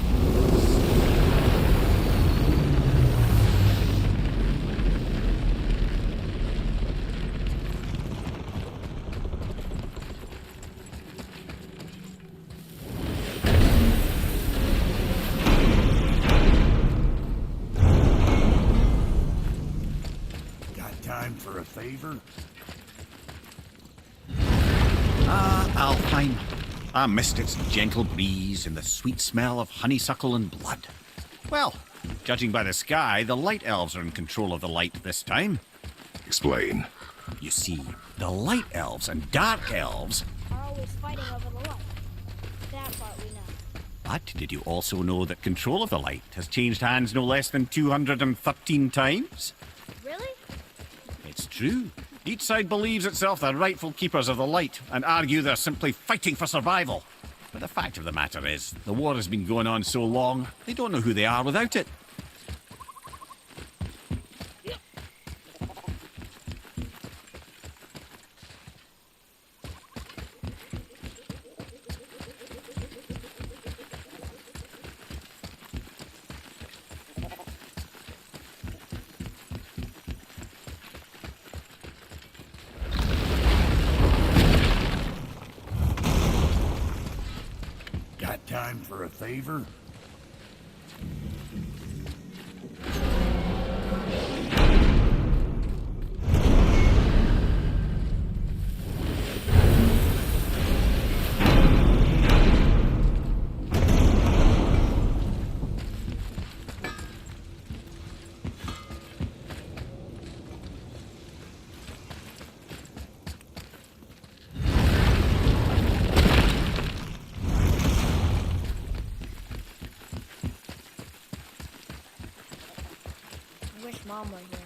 Got time for a favor? Alpine. I missed its gentle breeze and the sweet smell of honeysuckle and blood. Well, judging by the sky, the light elves are in control of the light this time. Explain. You see, the light elves and dark elves... Are always fighting over the light. That part we know. But did you also know that control of the light has changed hands no less than 213 times? Really? It's true. Each side believes itself the rightful keepers of the light and argue they're simply fighting for survival. But the fact of the matter is, the war has been going on so long, they don't know who they are without it. Got time for a favor? I wish Mom were here.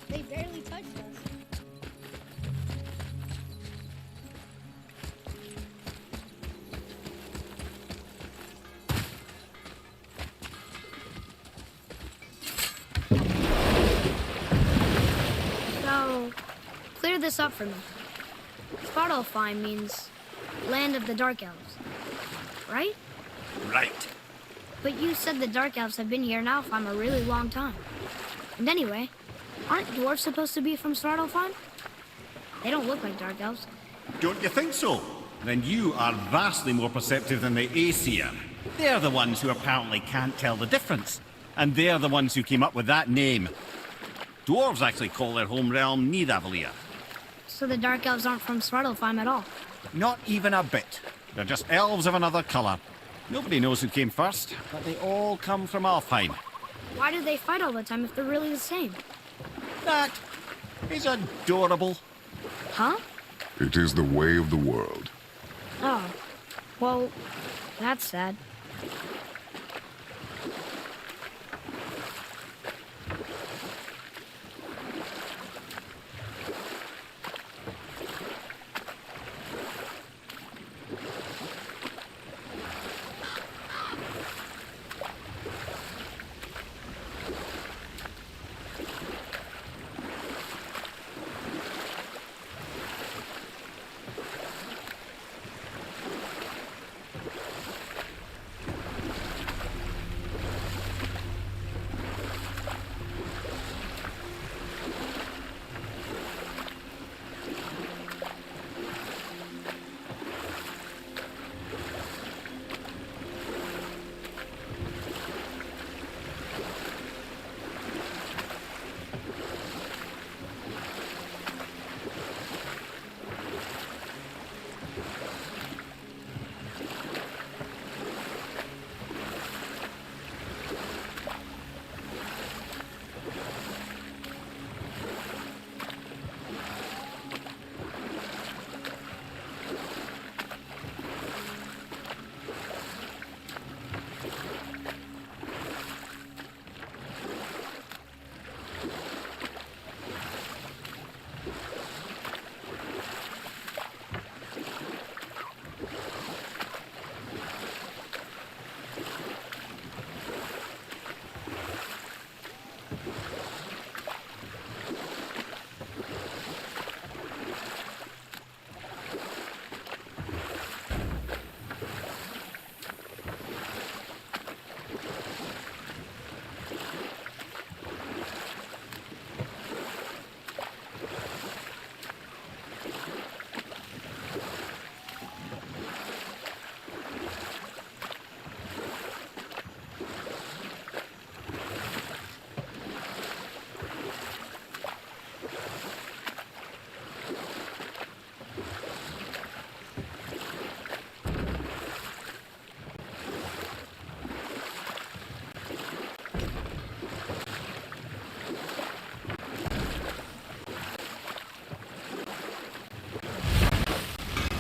They barely touched us. So, clear this up for me. Svartalfheim means land of the Dark Elves, right? Right. But you said the Dark Elves have been here in Alfheim a really long time. And anyway, aren't dwarves supposed to be from Svartalfheim? They don't look like Dark Elves. Don't you think so? Then you are vastly more perceptive than the Aesir. They're the ones who apparently can't tell the difference. And they're the ones who came up with that name. Dwarves actually call their home realm Nidavellir. So the Dark Elves aren't from Svartalfheim at all. Not even a bit. They're just elves of another colour. Nobody knows who came first, but they all come from Alfheim. Why do they fight all the time if they're really the same? That is adorable. Huh? It is the way of the world. Oh. Well, that's sad.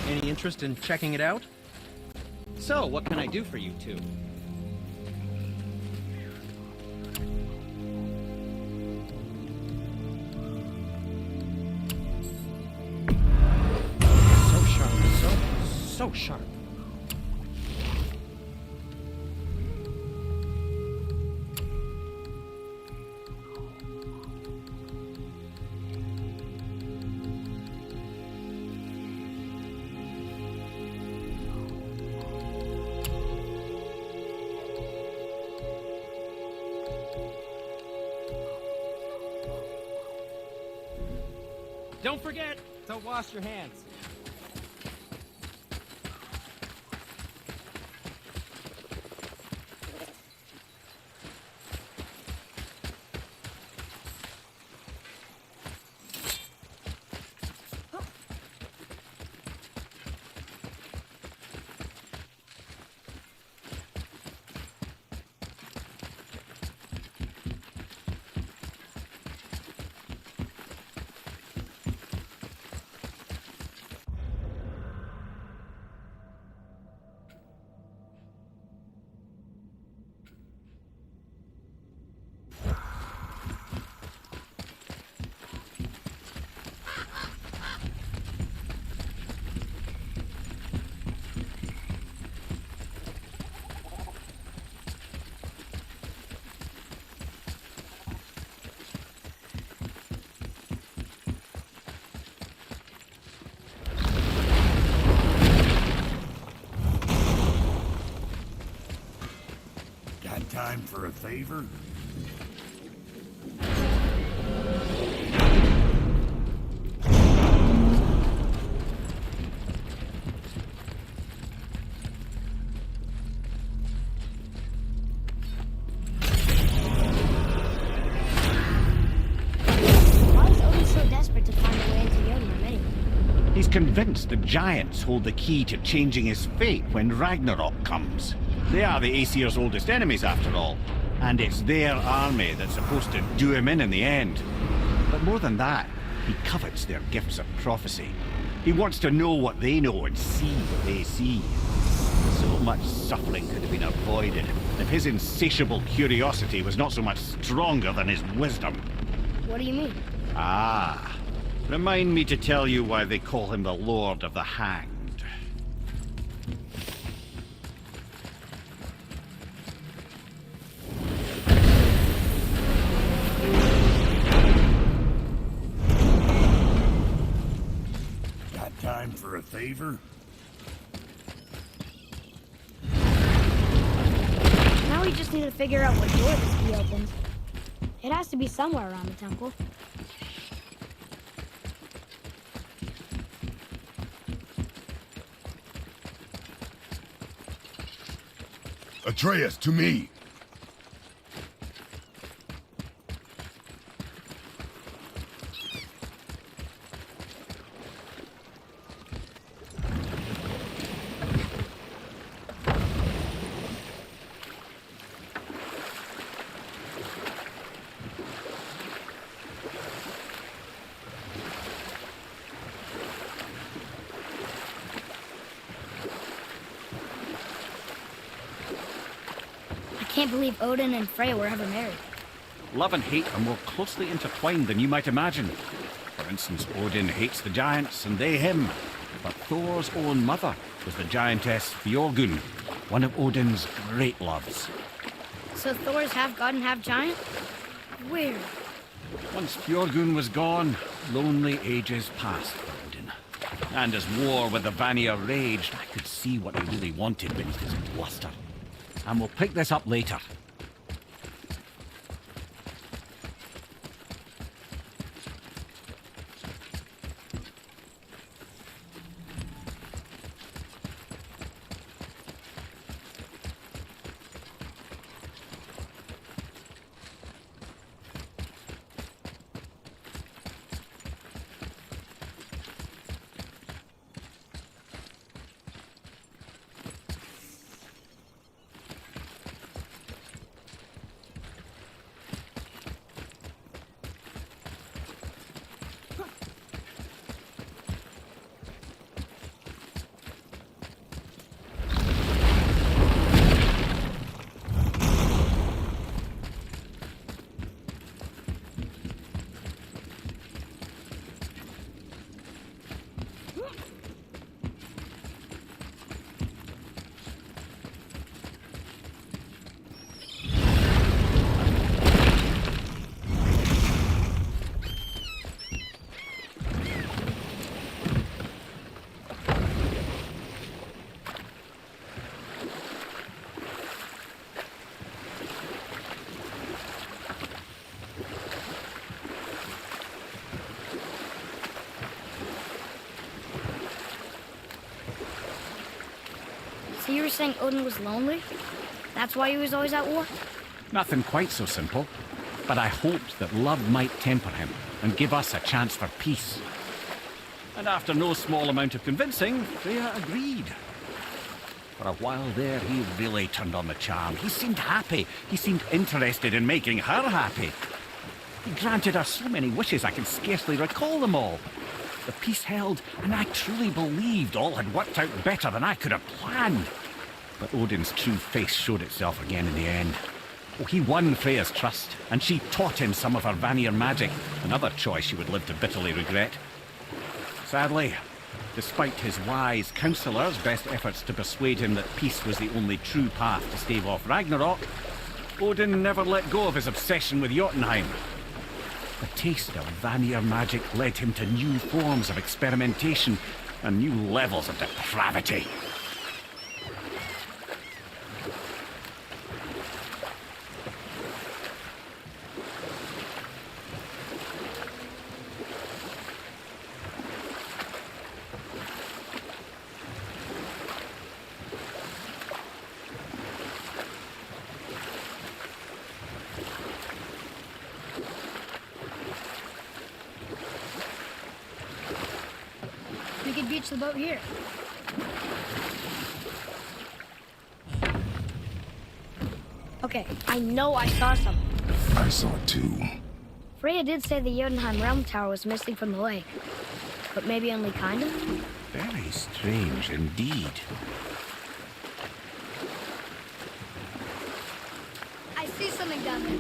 Any interest in checking it out? So, what can I do for you two? So sharp, so sharp. Don't forget to wash your hands. time for a favor? Why is Odin so desperate to find a way into Jotunheim anyway? He's convinced the giants hold the key to changing his fate when Ragnarok comes. They are the Aesir's oldest enemies, after all, and it's their army that's supposed to do him in the end. But more than that, he covets their gifts of prophecy. He wants to know what they know and see what they see. So much suffering could have been avoided if his insatiable curiosity was not so much stronger than his wisdom. What do you mean? Ah, remind me to tell you why they call him the Lord of the Hanged. Got time for a favor? Now we just need to figure out what door this key opens. It has to be somewhere around the temple. Atreus, to me! I can't believe Odin and Freya were ever married. Love and hate are more closely intertwined than you might imagine. For instance, Odin hates the giants and they him. But Thor's own mother was the giantess Fjorgun, one of Odin's great loves. So Thor's half god and half giant? Weird. Once Fjorgun was gone, lonely ages passed for Odin. And as war with the Vanir raged, I could see what he really wanted beneath his bluster. And we'll pick this up later. So you were saying Odin was lonely? That's why he was always at war? Nothing quite so simple, but I hoped that love might temper him and give us a chance for peace. And after no small amount of convincing, Freya agreed. For a while there, he really turned on the charm. He seemed happy. He seemed interested in making her happy. He granted her so many wishes I can scarcely recall them all. The peace held, and I truly believed all had worked out better than I could have planned. But Odin's true face showed itself again in the end. Oh, he won Freya's trust, and she taught him some of her Vanir magic, another choice she would live to bitterly regret. Sadly, despite his wise counsellors' best efforts to persuade him that peace was the only true path to stave off Ragnarok, Odin never let go of his obsession with Jotunheim. The taste of Vanir magic led him to new forms of experimentation and new levels of depravity. beach the boat here. Okay, I know I saw something. I saw it too. Freya did say the Jotunheim Realm Tower was missing from the lake. But maybe only kind of? Very strange indeed. I see something down there.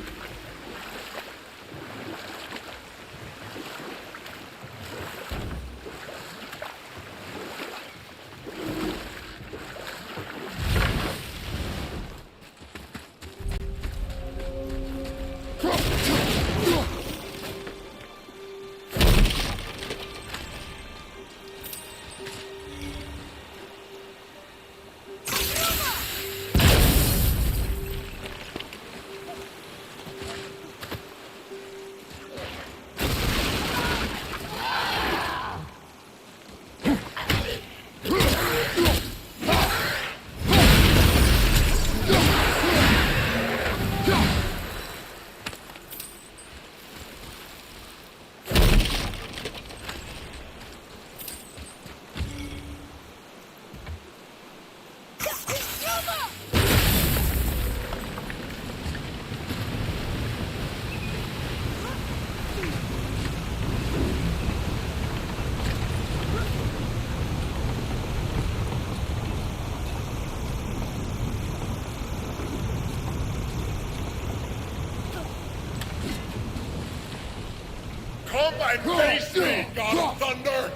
Come and face me, God of Thunder!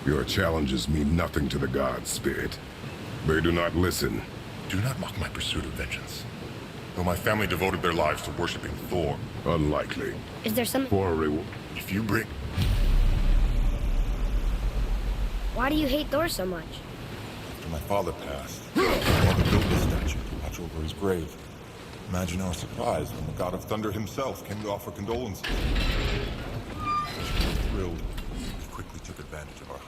Your challenges mean nothing to the gods, Spirit. They do not listen. Do not mock my pursuit of vengeance. Though my family devoted their lives to worshipping Thor. Unlikely. Is there something... For a reward. If you bring... Why do you hate Thor so much? After my father passed, my mother built a statue to watch over his grave. Imagine our surprise when the God of Thunder himself came to offer condolences. Thrilled, he quickly took advantage of our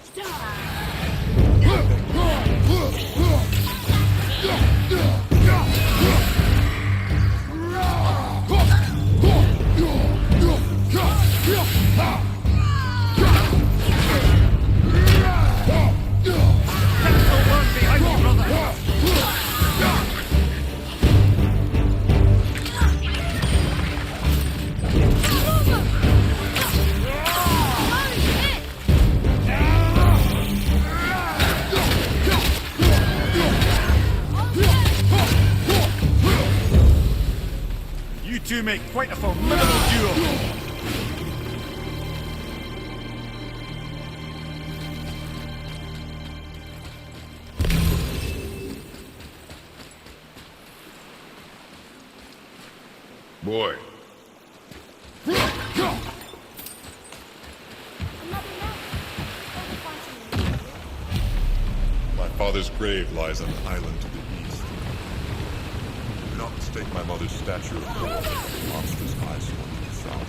You two make quite a formidable duo. Boy. My father's grave lies on an island to the east. Do not mistake my mother's statue of Thor for the monstrous eyesore to the south.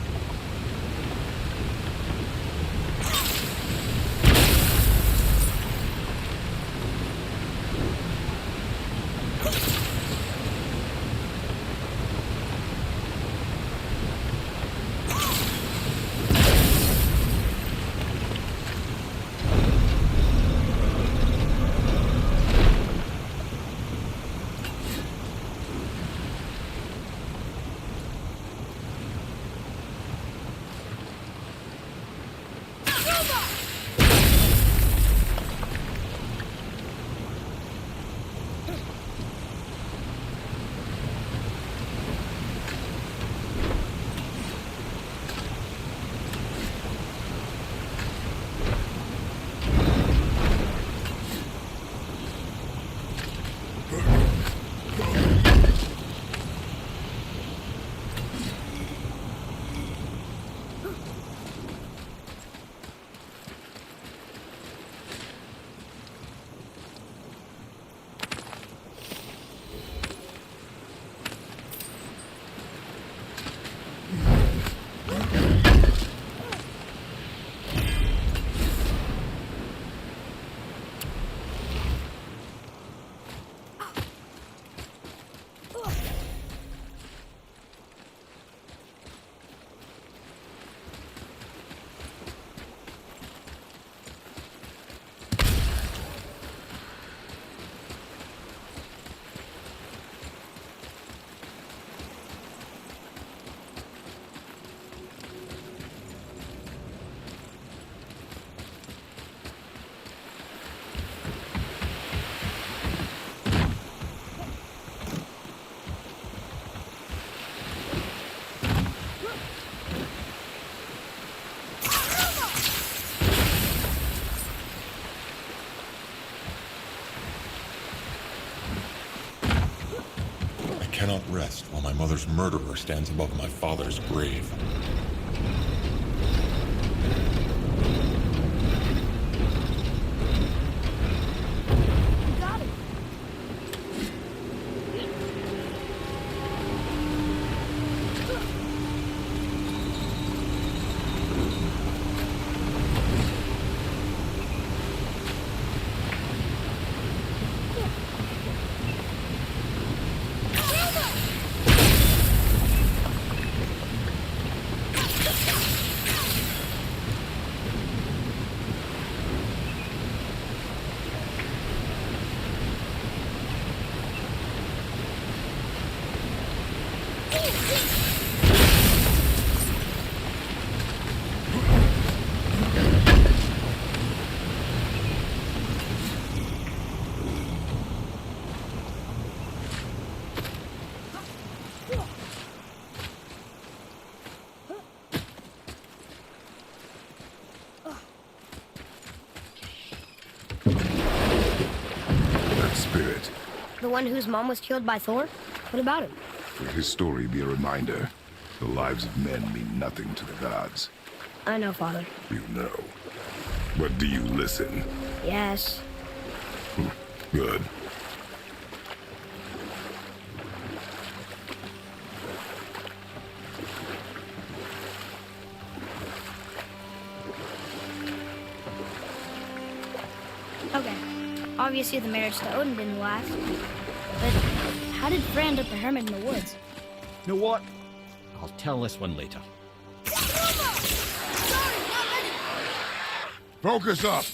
cannot rest while my mother's murderer stands above my father's grave. Got it. That spirit, The one whose mom was killed by Thor? What about him? will his story be a reminder? The lives of men mean nothing to the gods. I know, Father. You know. But do you listen? Yes. Good. Okay. Obviously the marriage to Odin didn't last. But how did Frey end up a hermit in the woods? You know what? I'll tell this one later. Focus up!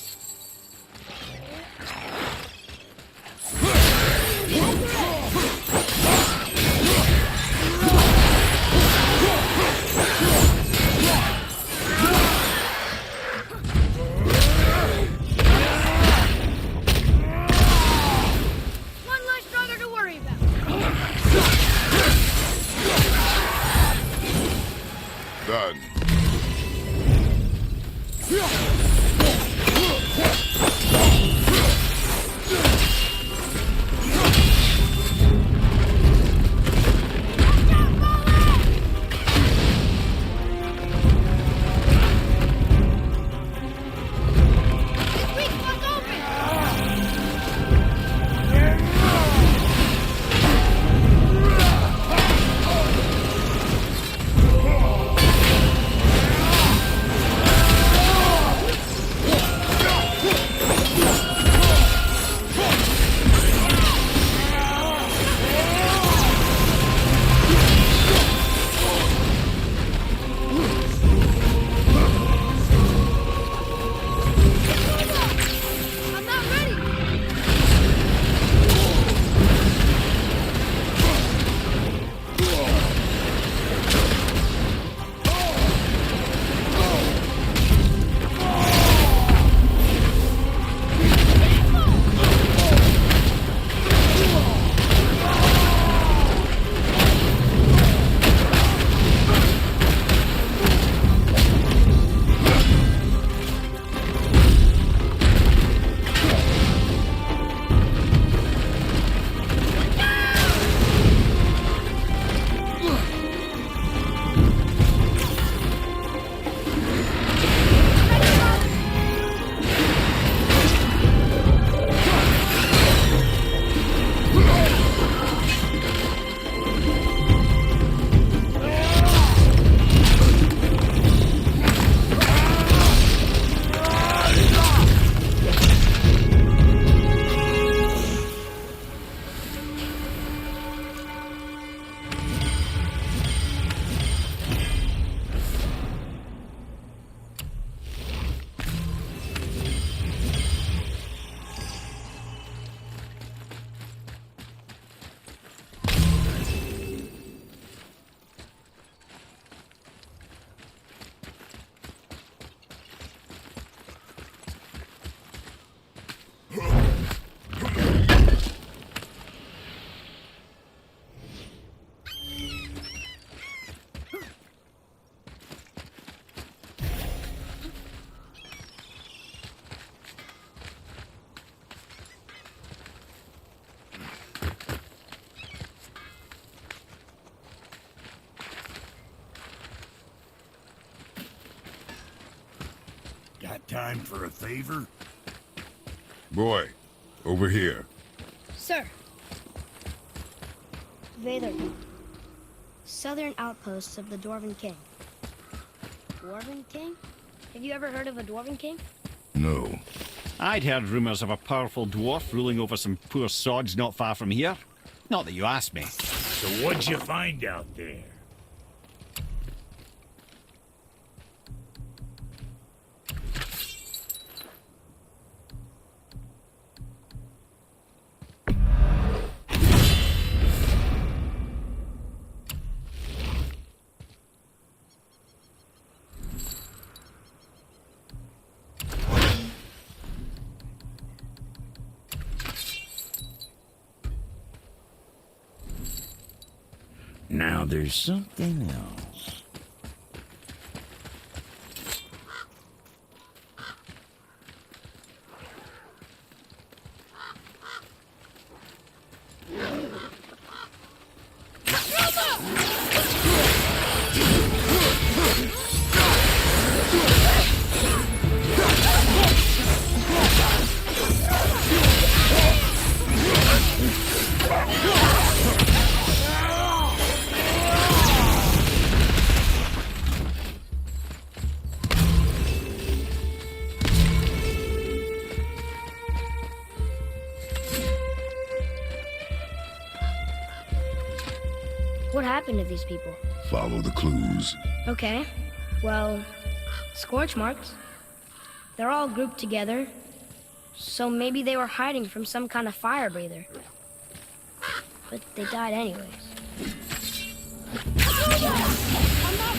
One less stronger to worry about. Done. Got time for a favor? Boy, over here. Sir. Vader. Southern outposts of the Dwarven King. Dwarven King? Have you ever heard of a Dwarven King? No. I'd heard rumours of a powerful dwarf ruling over some poor sods not far from here. Not that you asked me. So what'd you find out there? Now there's something else. What happened to these people? Follow the clues. Okay. Well, scorch marks. They're all grouped together. So maybe they were hiding from some kind of fire breather. But they died anyways. I'm not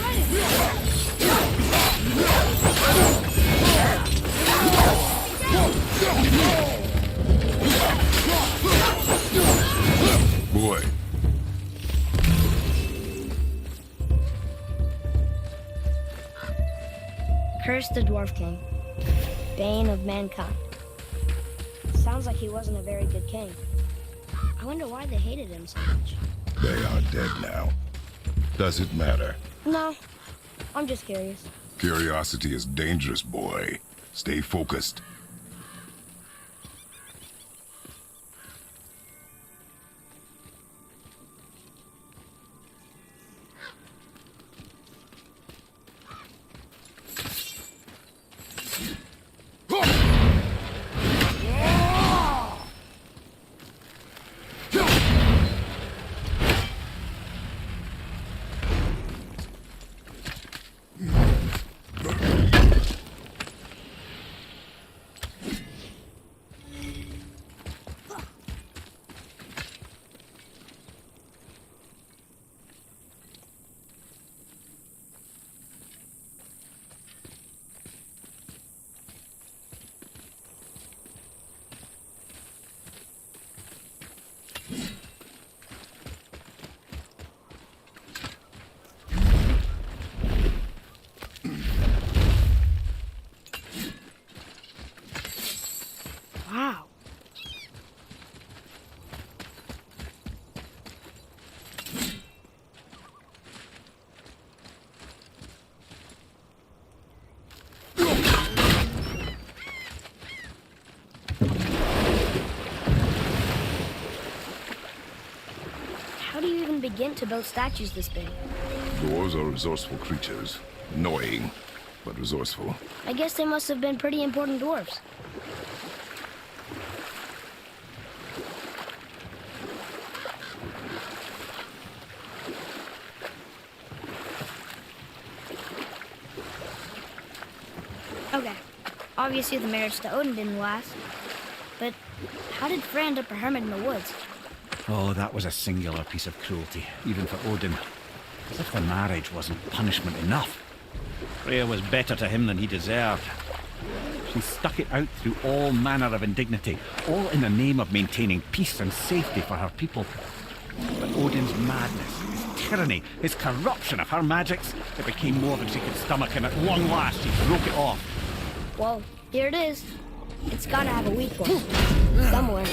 Boy. Curse the Dwarf King. Bane of mankind. Sounds like he wasn't a very good king. I wonder why they hated him so much. They are dead now. Does it matter? No, I'm just curious. Curiosity is dangerous, boy. Stay focused. Wow. How do you even begin to build statues this big? Dwarves are resourceful creatures. Annoying, but resourceful. I guess they must have been pretty important dwarves. Okay, obviously the marriage to Odin didn't last, but how did Frey end up a hermit in the woods? Oh, that was a singular piece of cruelty, even for Odin. As if the marriage wasn't punishment enough. Freya was better to him than he deserved. She stuck it out through all manner of indignity, all in the name of maintaining peace and safety for her people. But Odin's madness, his tyranny, his corruption of her magics, it became more than she could stomach, and at long last he broke it off. Well, here it is. It's gotta have a weak point. Somewhere.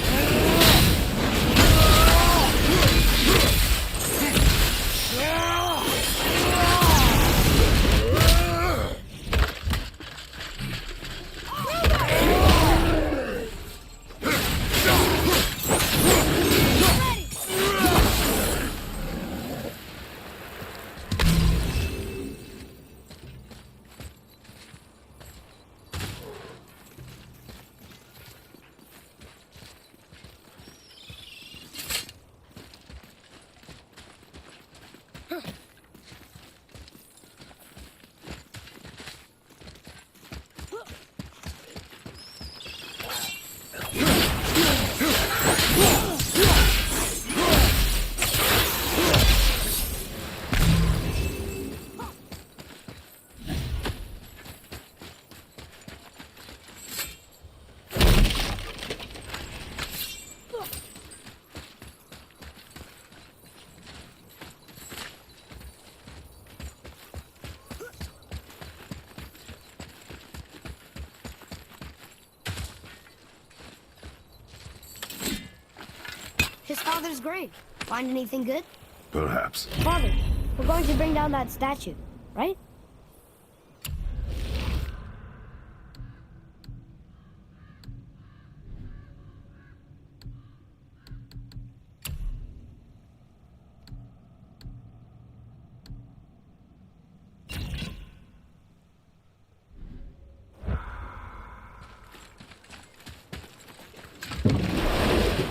Father's grave. Find anything good? Perhaps. Father, we're going to bring down that statue, right?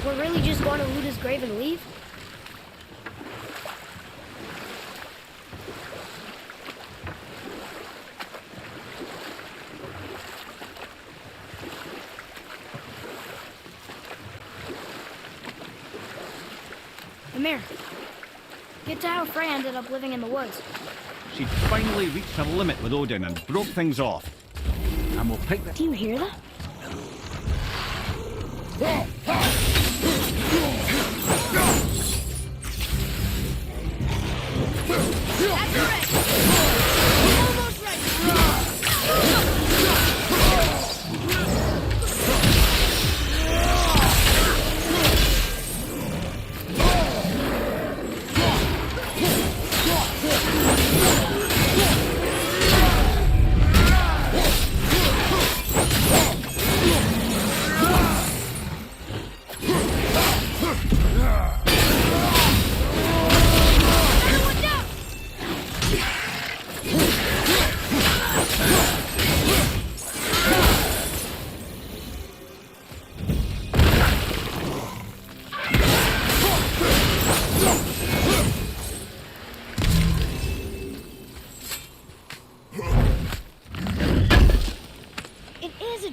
We're really just going to loot his grave and leave? Amir, get to how Frey ended up living in the woods. She'd finally reached her limit with Odin and broke things off. And we'll pick the... Do you hear that?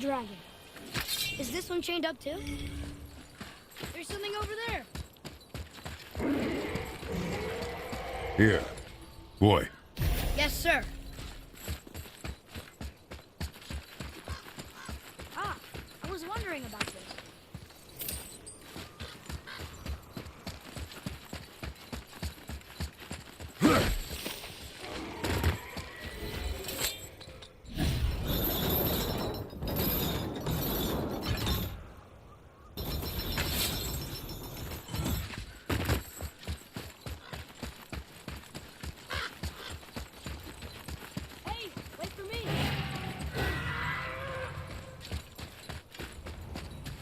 Dragon. Is this one chained up too? There's something over there. Here. Boy. Yes, sir. Ah, I was wondering about this.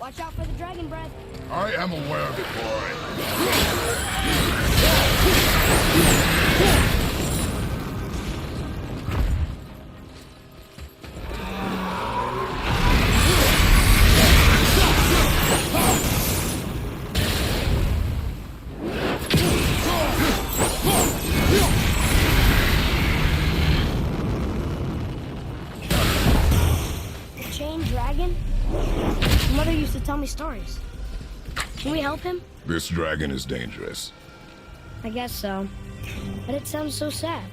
Watch out for the dragon breath. I am aware of it, boy. The chained dragon? Mother used to tell me stories. Can we help him? This dragon is dangerous. I guess so. But it sounds so sad.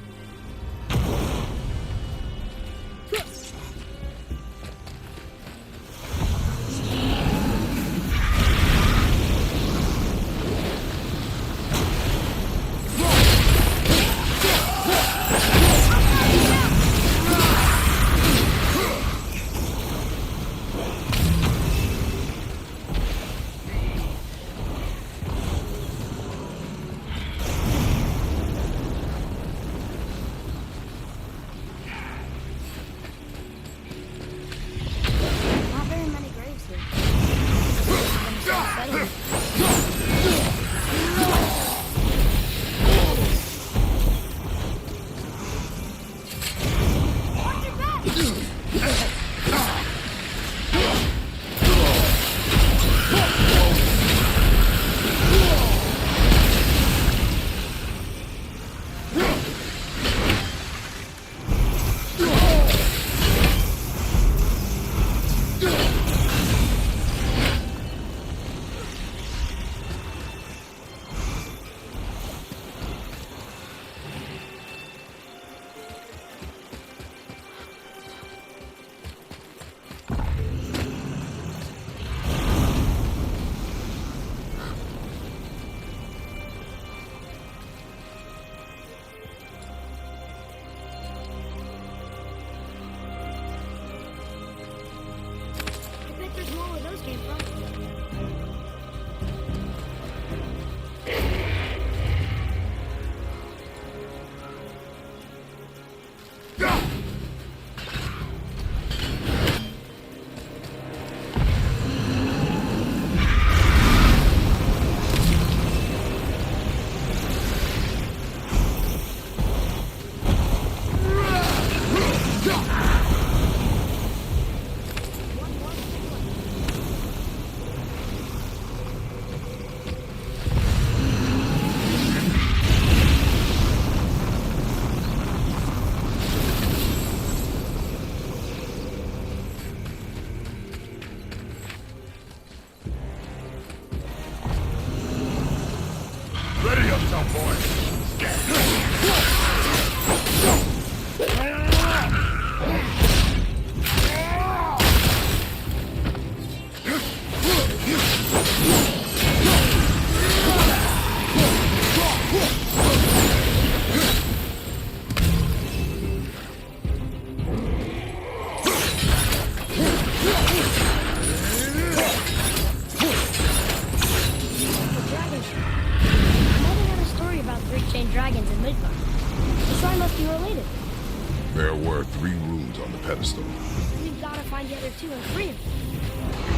gemstone. We've got to find the other two and free them.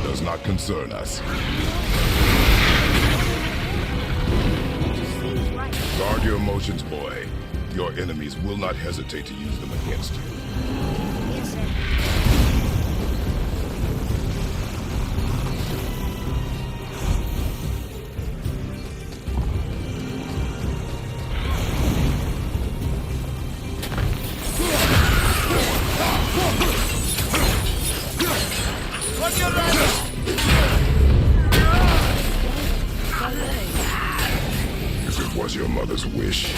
Does not concern us. It just seems right. Guard your emotions, boy. Your enemies will not hesitate to use them against you. Yes, sir. If it was your mother's wish,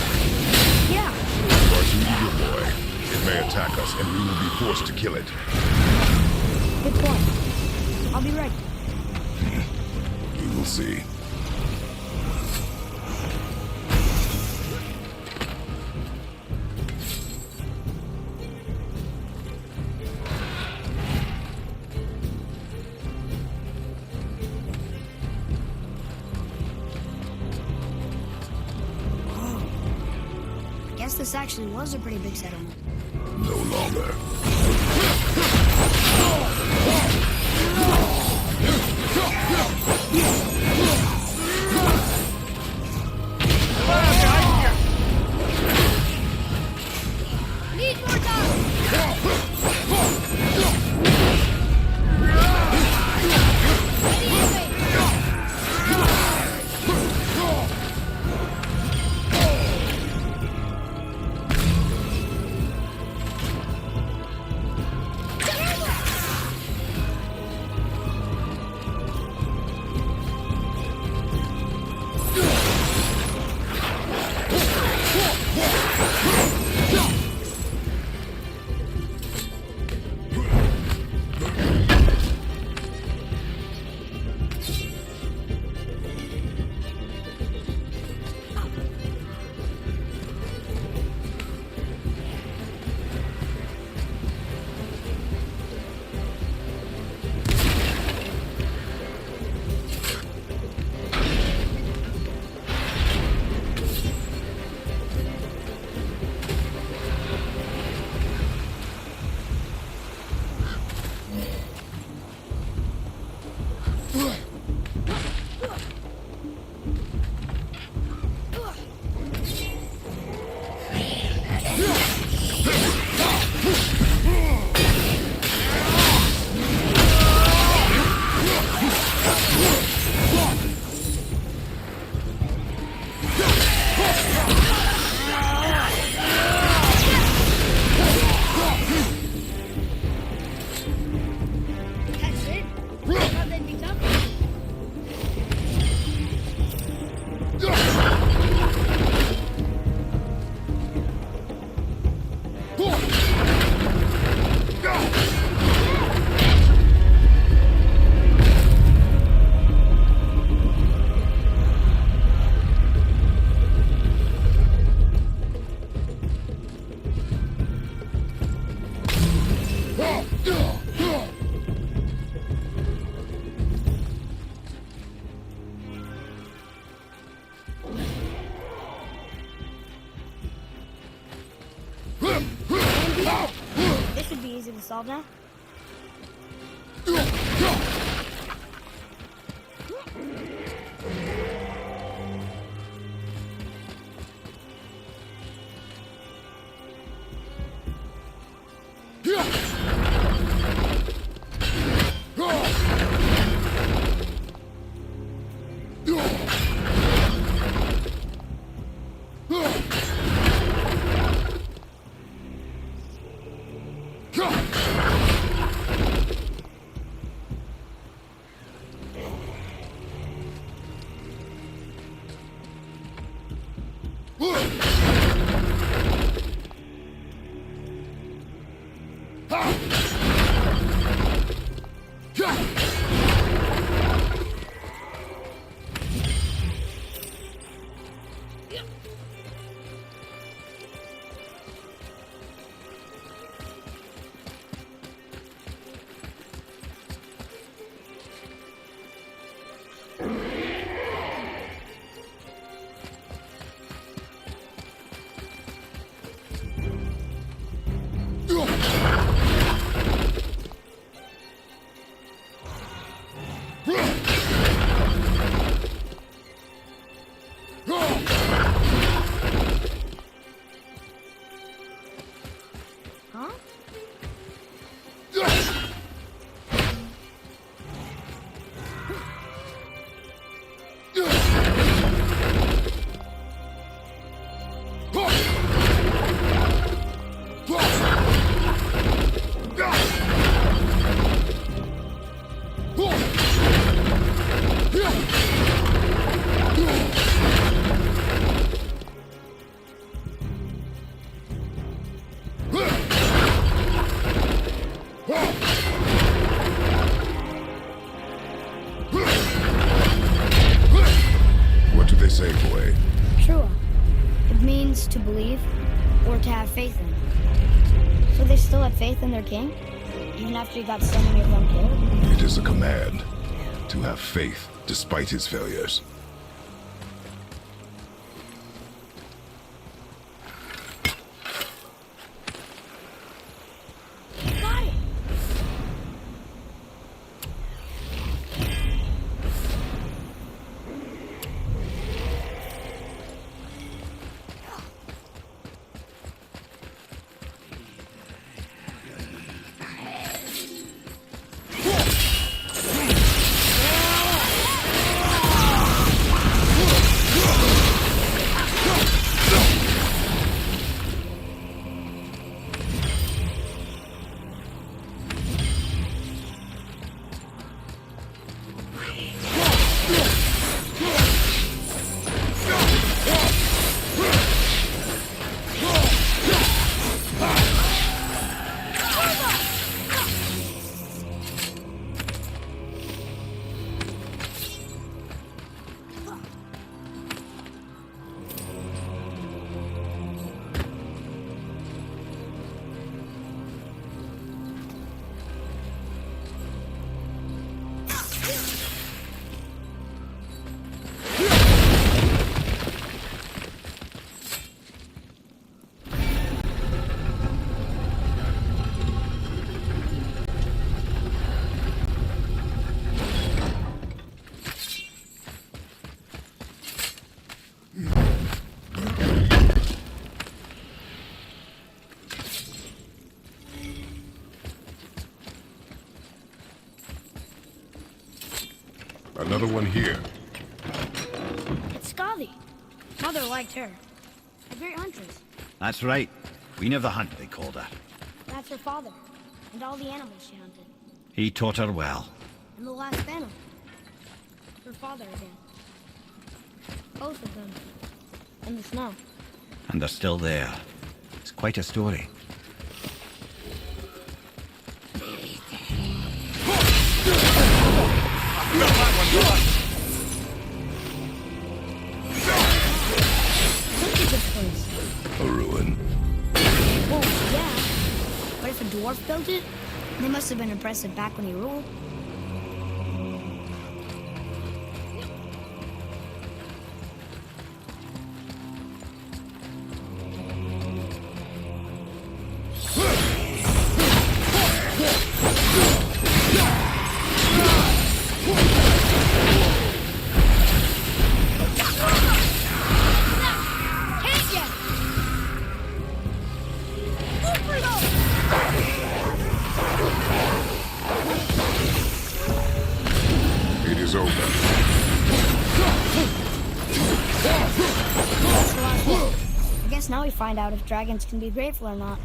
Yeah. you are too eager, boy. It may attack us, and we will be forced to kill it. Good point. I'll be ready. We will see. I guess this actually was a pretty big settlement. No longer. Need more time! That's it? I thought they'd be tougher. This should be easy to solve now. What do they say, boy? Trua. It means to believe or to have faith in. So they still had faith in their king? Even after he got so many of them killed? It is a command to have faith despite his failures. Got it! Another one here. It's Skadi. Mother liked her. A great huntress. That's right. Queen of the Hunt, they called her. That's her father. And all the animals she hunted. He taught her well. And the last panel. Her father again. Both of them. In the snow. And they're still there. It's quite a story. Look at this place. A ruin. Well, yeah. But if a dwarf built it, they must have been impressive back when he ruled. It is over. That's the last one. I guess now we find out if dragons can be grateful or not.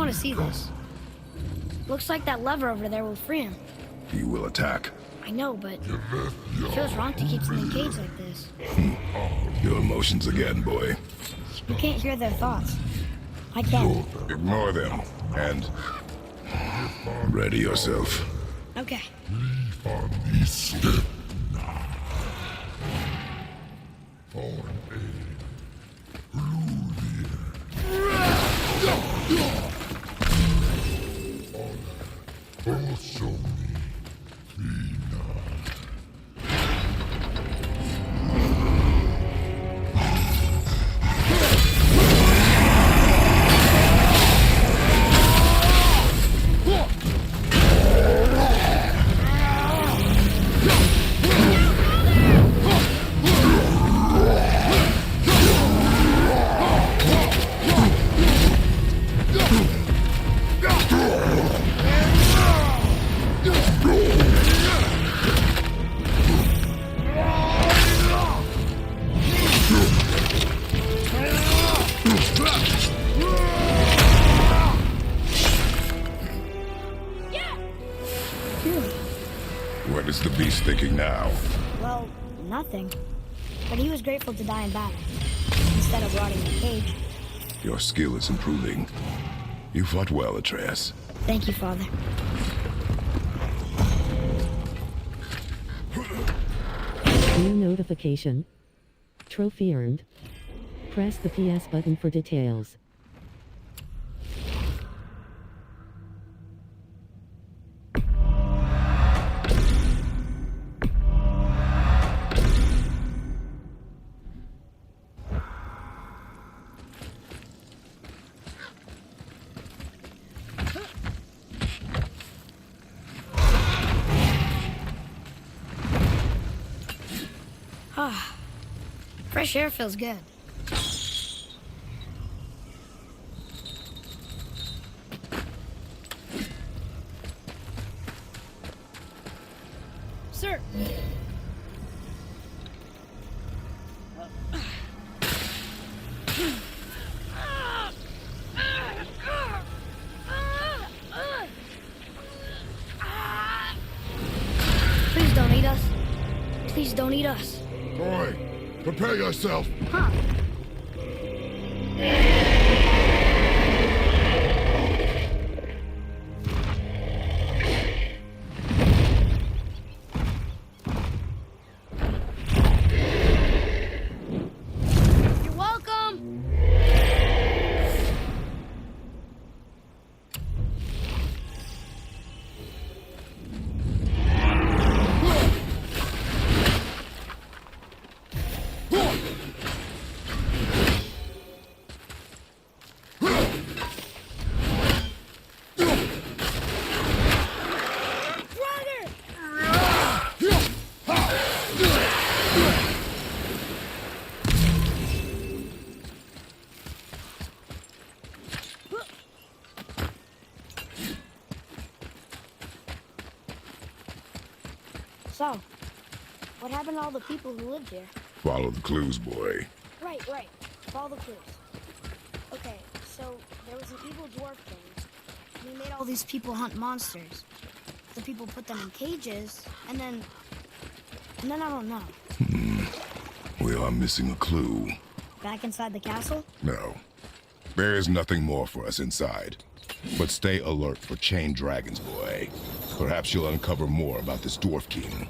want to see this. Looks like that lever over there will free him. He will attack. I know, but it feels wrong to keep them in a cage like this. Your emotions again, boy. You can't hear their thoughts. I can. Ignore them, and ready yourself. Okay. What is the beast thinking now? Well, nothing. But he was grateful to die in battle, instead of rotting in a cage. Your skill is improving. You fought well, Atreus. Thank you, Father. New notification. Trophy earned. Press the PS button for details. Ah, fresh air feels good. Sir. Please don't eat us. Please don't eat us. Boy, prepare yourself. Huh. You're welcome. So, what happened to all the people who lived here? Follow the clues, boy. Right. Follow the clues. Okay, so there was an evil dwarf king, and he made all these people hunt monsters. The people put them in cages, and then I don't know. We are missing a clue. Back inside the castle? No. There is nothing more for us inside. But stay alert for chained dragons, boy. Perhaps you'll uncover more about this dwarf king.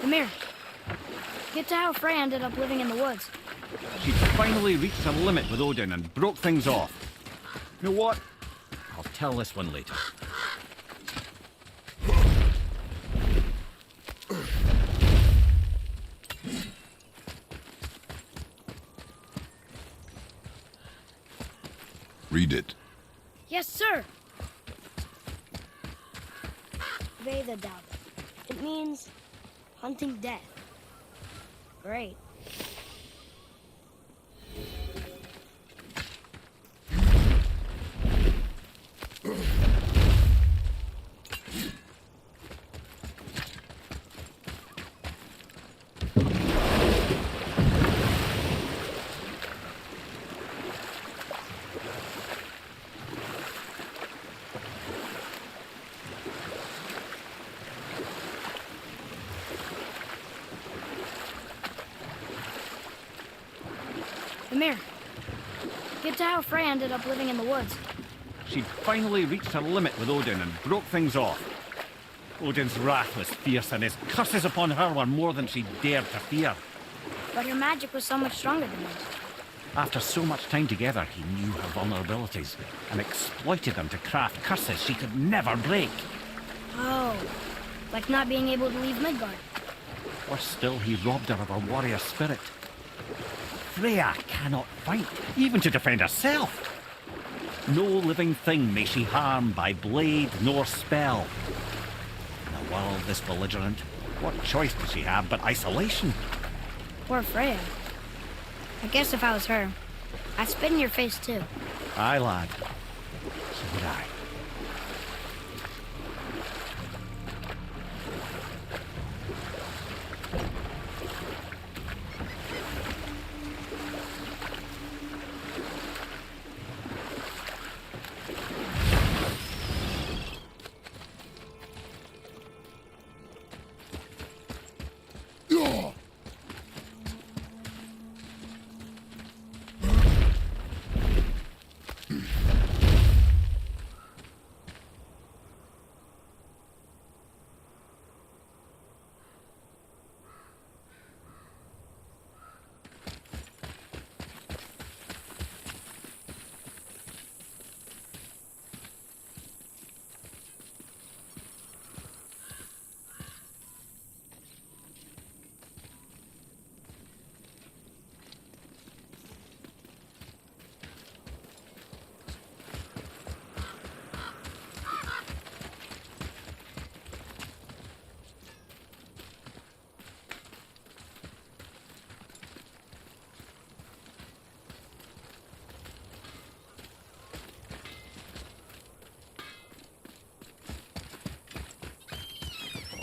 Amir, get to how Frey ended up living in the woods. She'd finally reached her limit with Odin and broke things off. You know what? I'll tell this one later. Read it. Yes, sir. Vedadava. It means hunting death. Great. Amir, get to how Frey ended up living in the woods. She'd finally reached her limit with Odin and broke things off. Odin's wrath was fierce and his curses upon her were more than she dared to fear. But her magic was so much stronger than his. After so much time together, he knew her vulnerabilities and exploited them to craft curses she could never break. Oh, like not being able to leave Midgard. Worse still, he robbed her of her warrior spirit. Freya cannot fight, even to defend herself. No living thing may she harm by blade nor spell. In a world this belligerent, what choice does she have but isolation? Poor Freya. I guess if I was her, I'd spit in your face too. Aye, lad. So would I.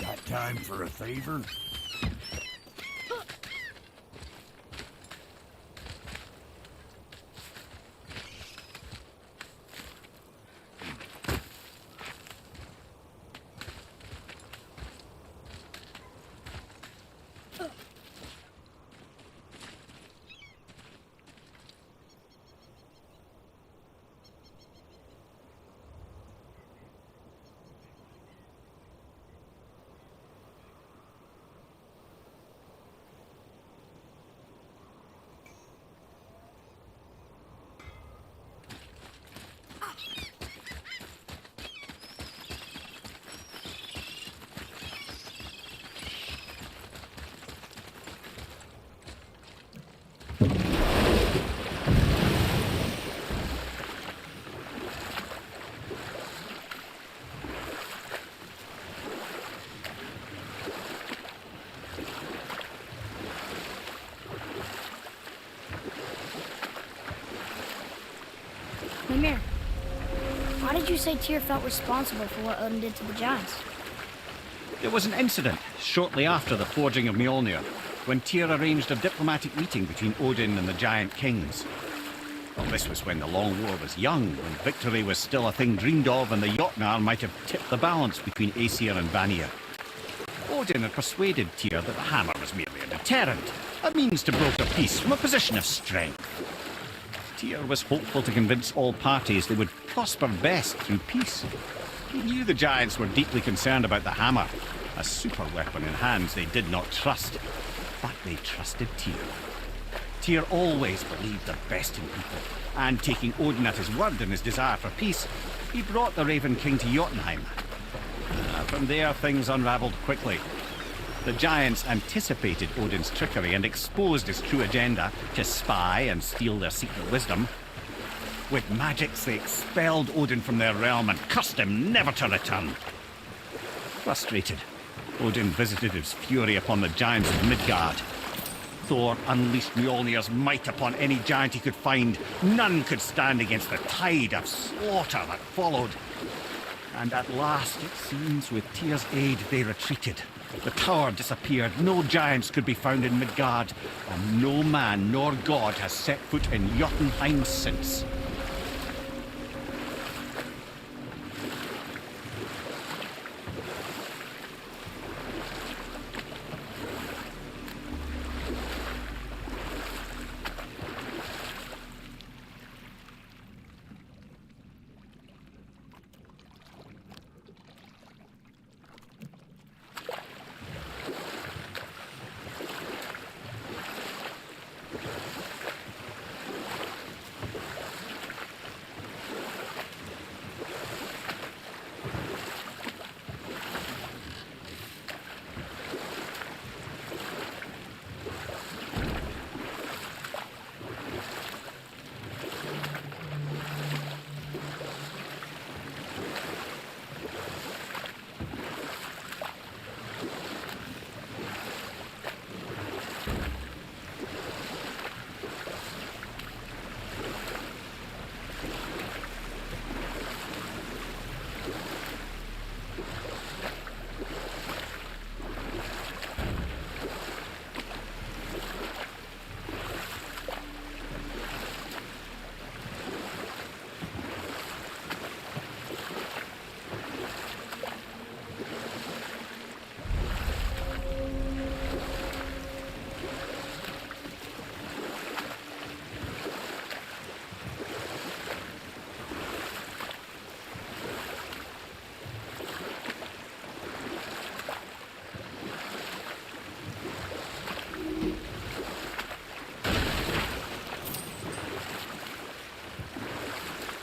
Got time for a favor? Mimir, why did you say Tyr felt responsible for what Odin did to the giants? There was an incident shortly after the forging of Mjolnir, when Tyr arranged a diplomatic meeting between Odin and the giant kings. Well, this was when the Long War was young, when victory was still a thing dreamed of, and the Jotnar might have tipped the balance between Aesir and Vanir. Odin had persuaded Tyr that the hammer was merely a deterrent, a means to broker peace from a position of strength. Tyr was hopeful to convince all parties they would prosper best through peace. He knew the giants were deeply concerned about the hammer, a super weapon in hands they did not trust. But they trusted Tyr. Tyr always believed the best in people, and taking Odin at his word in his desire for peace, he brought the Raven King to Jotunheim. From there, things unraveled quickly. The giants anticipated Odin's trickery and exposed his true agenda to spy and steal their secret wisdom. With magics, they expelled Odin from their realm and cursed him never to return. Frustrated, Odin visited his fury upon the giants of Midgard. Thor unleashed Mjolnir's might upon any giant he could find. None could stand against the tide of slaughter that followed. And at last, it seems, with Tyr's aid, they retreated. The tower disappeared, no giants could be found in Midgard, and no man nor god has set foot in Jotunheim since.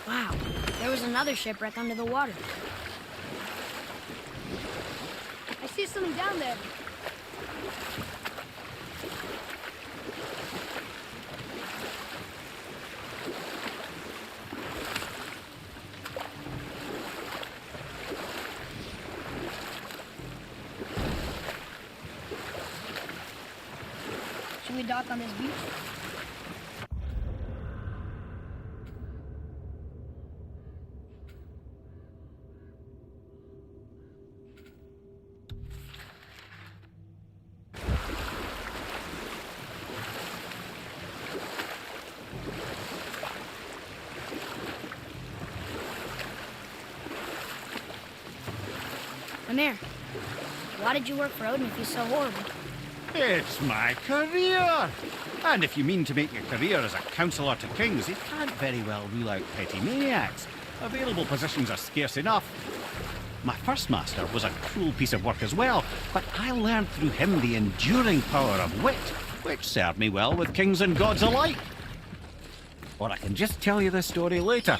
Wow, there was another shipwreck under the water. I see something down there. Should we dock on this beach? Mimir, why did you work for Odin if he's so horrible? It's my career! And if you mean to make a career as a counsellor to kings, you can't very well rule out petty maniacs. Available positions are scarce enough. My first master was a cruel piece of work as well, but I learned through him the enduring power of wit, which served me well with kings and gods alike. Or I can just tell you this story later,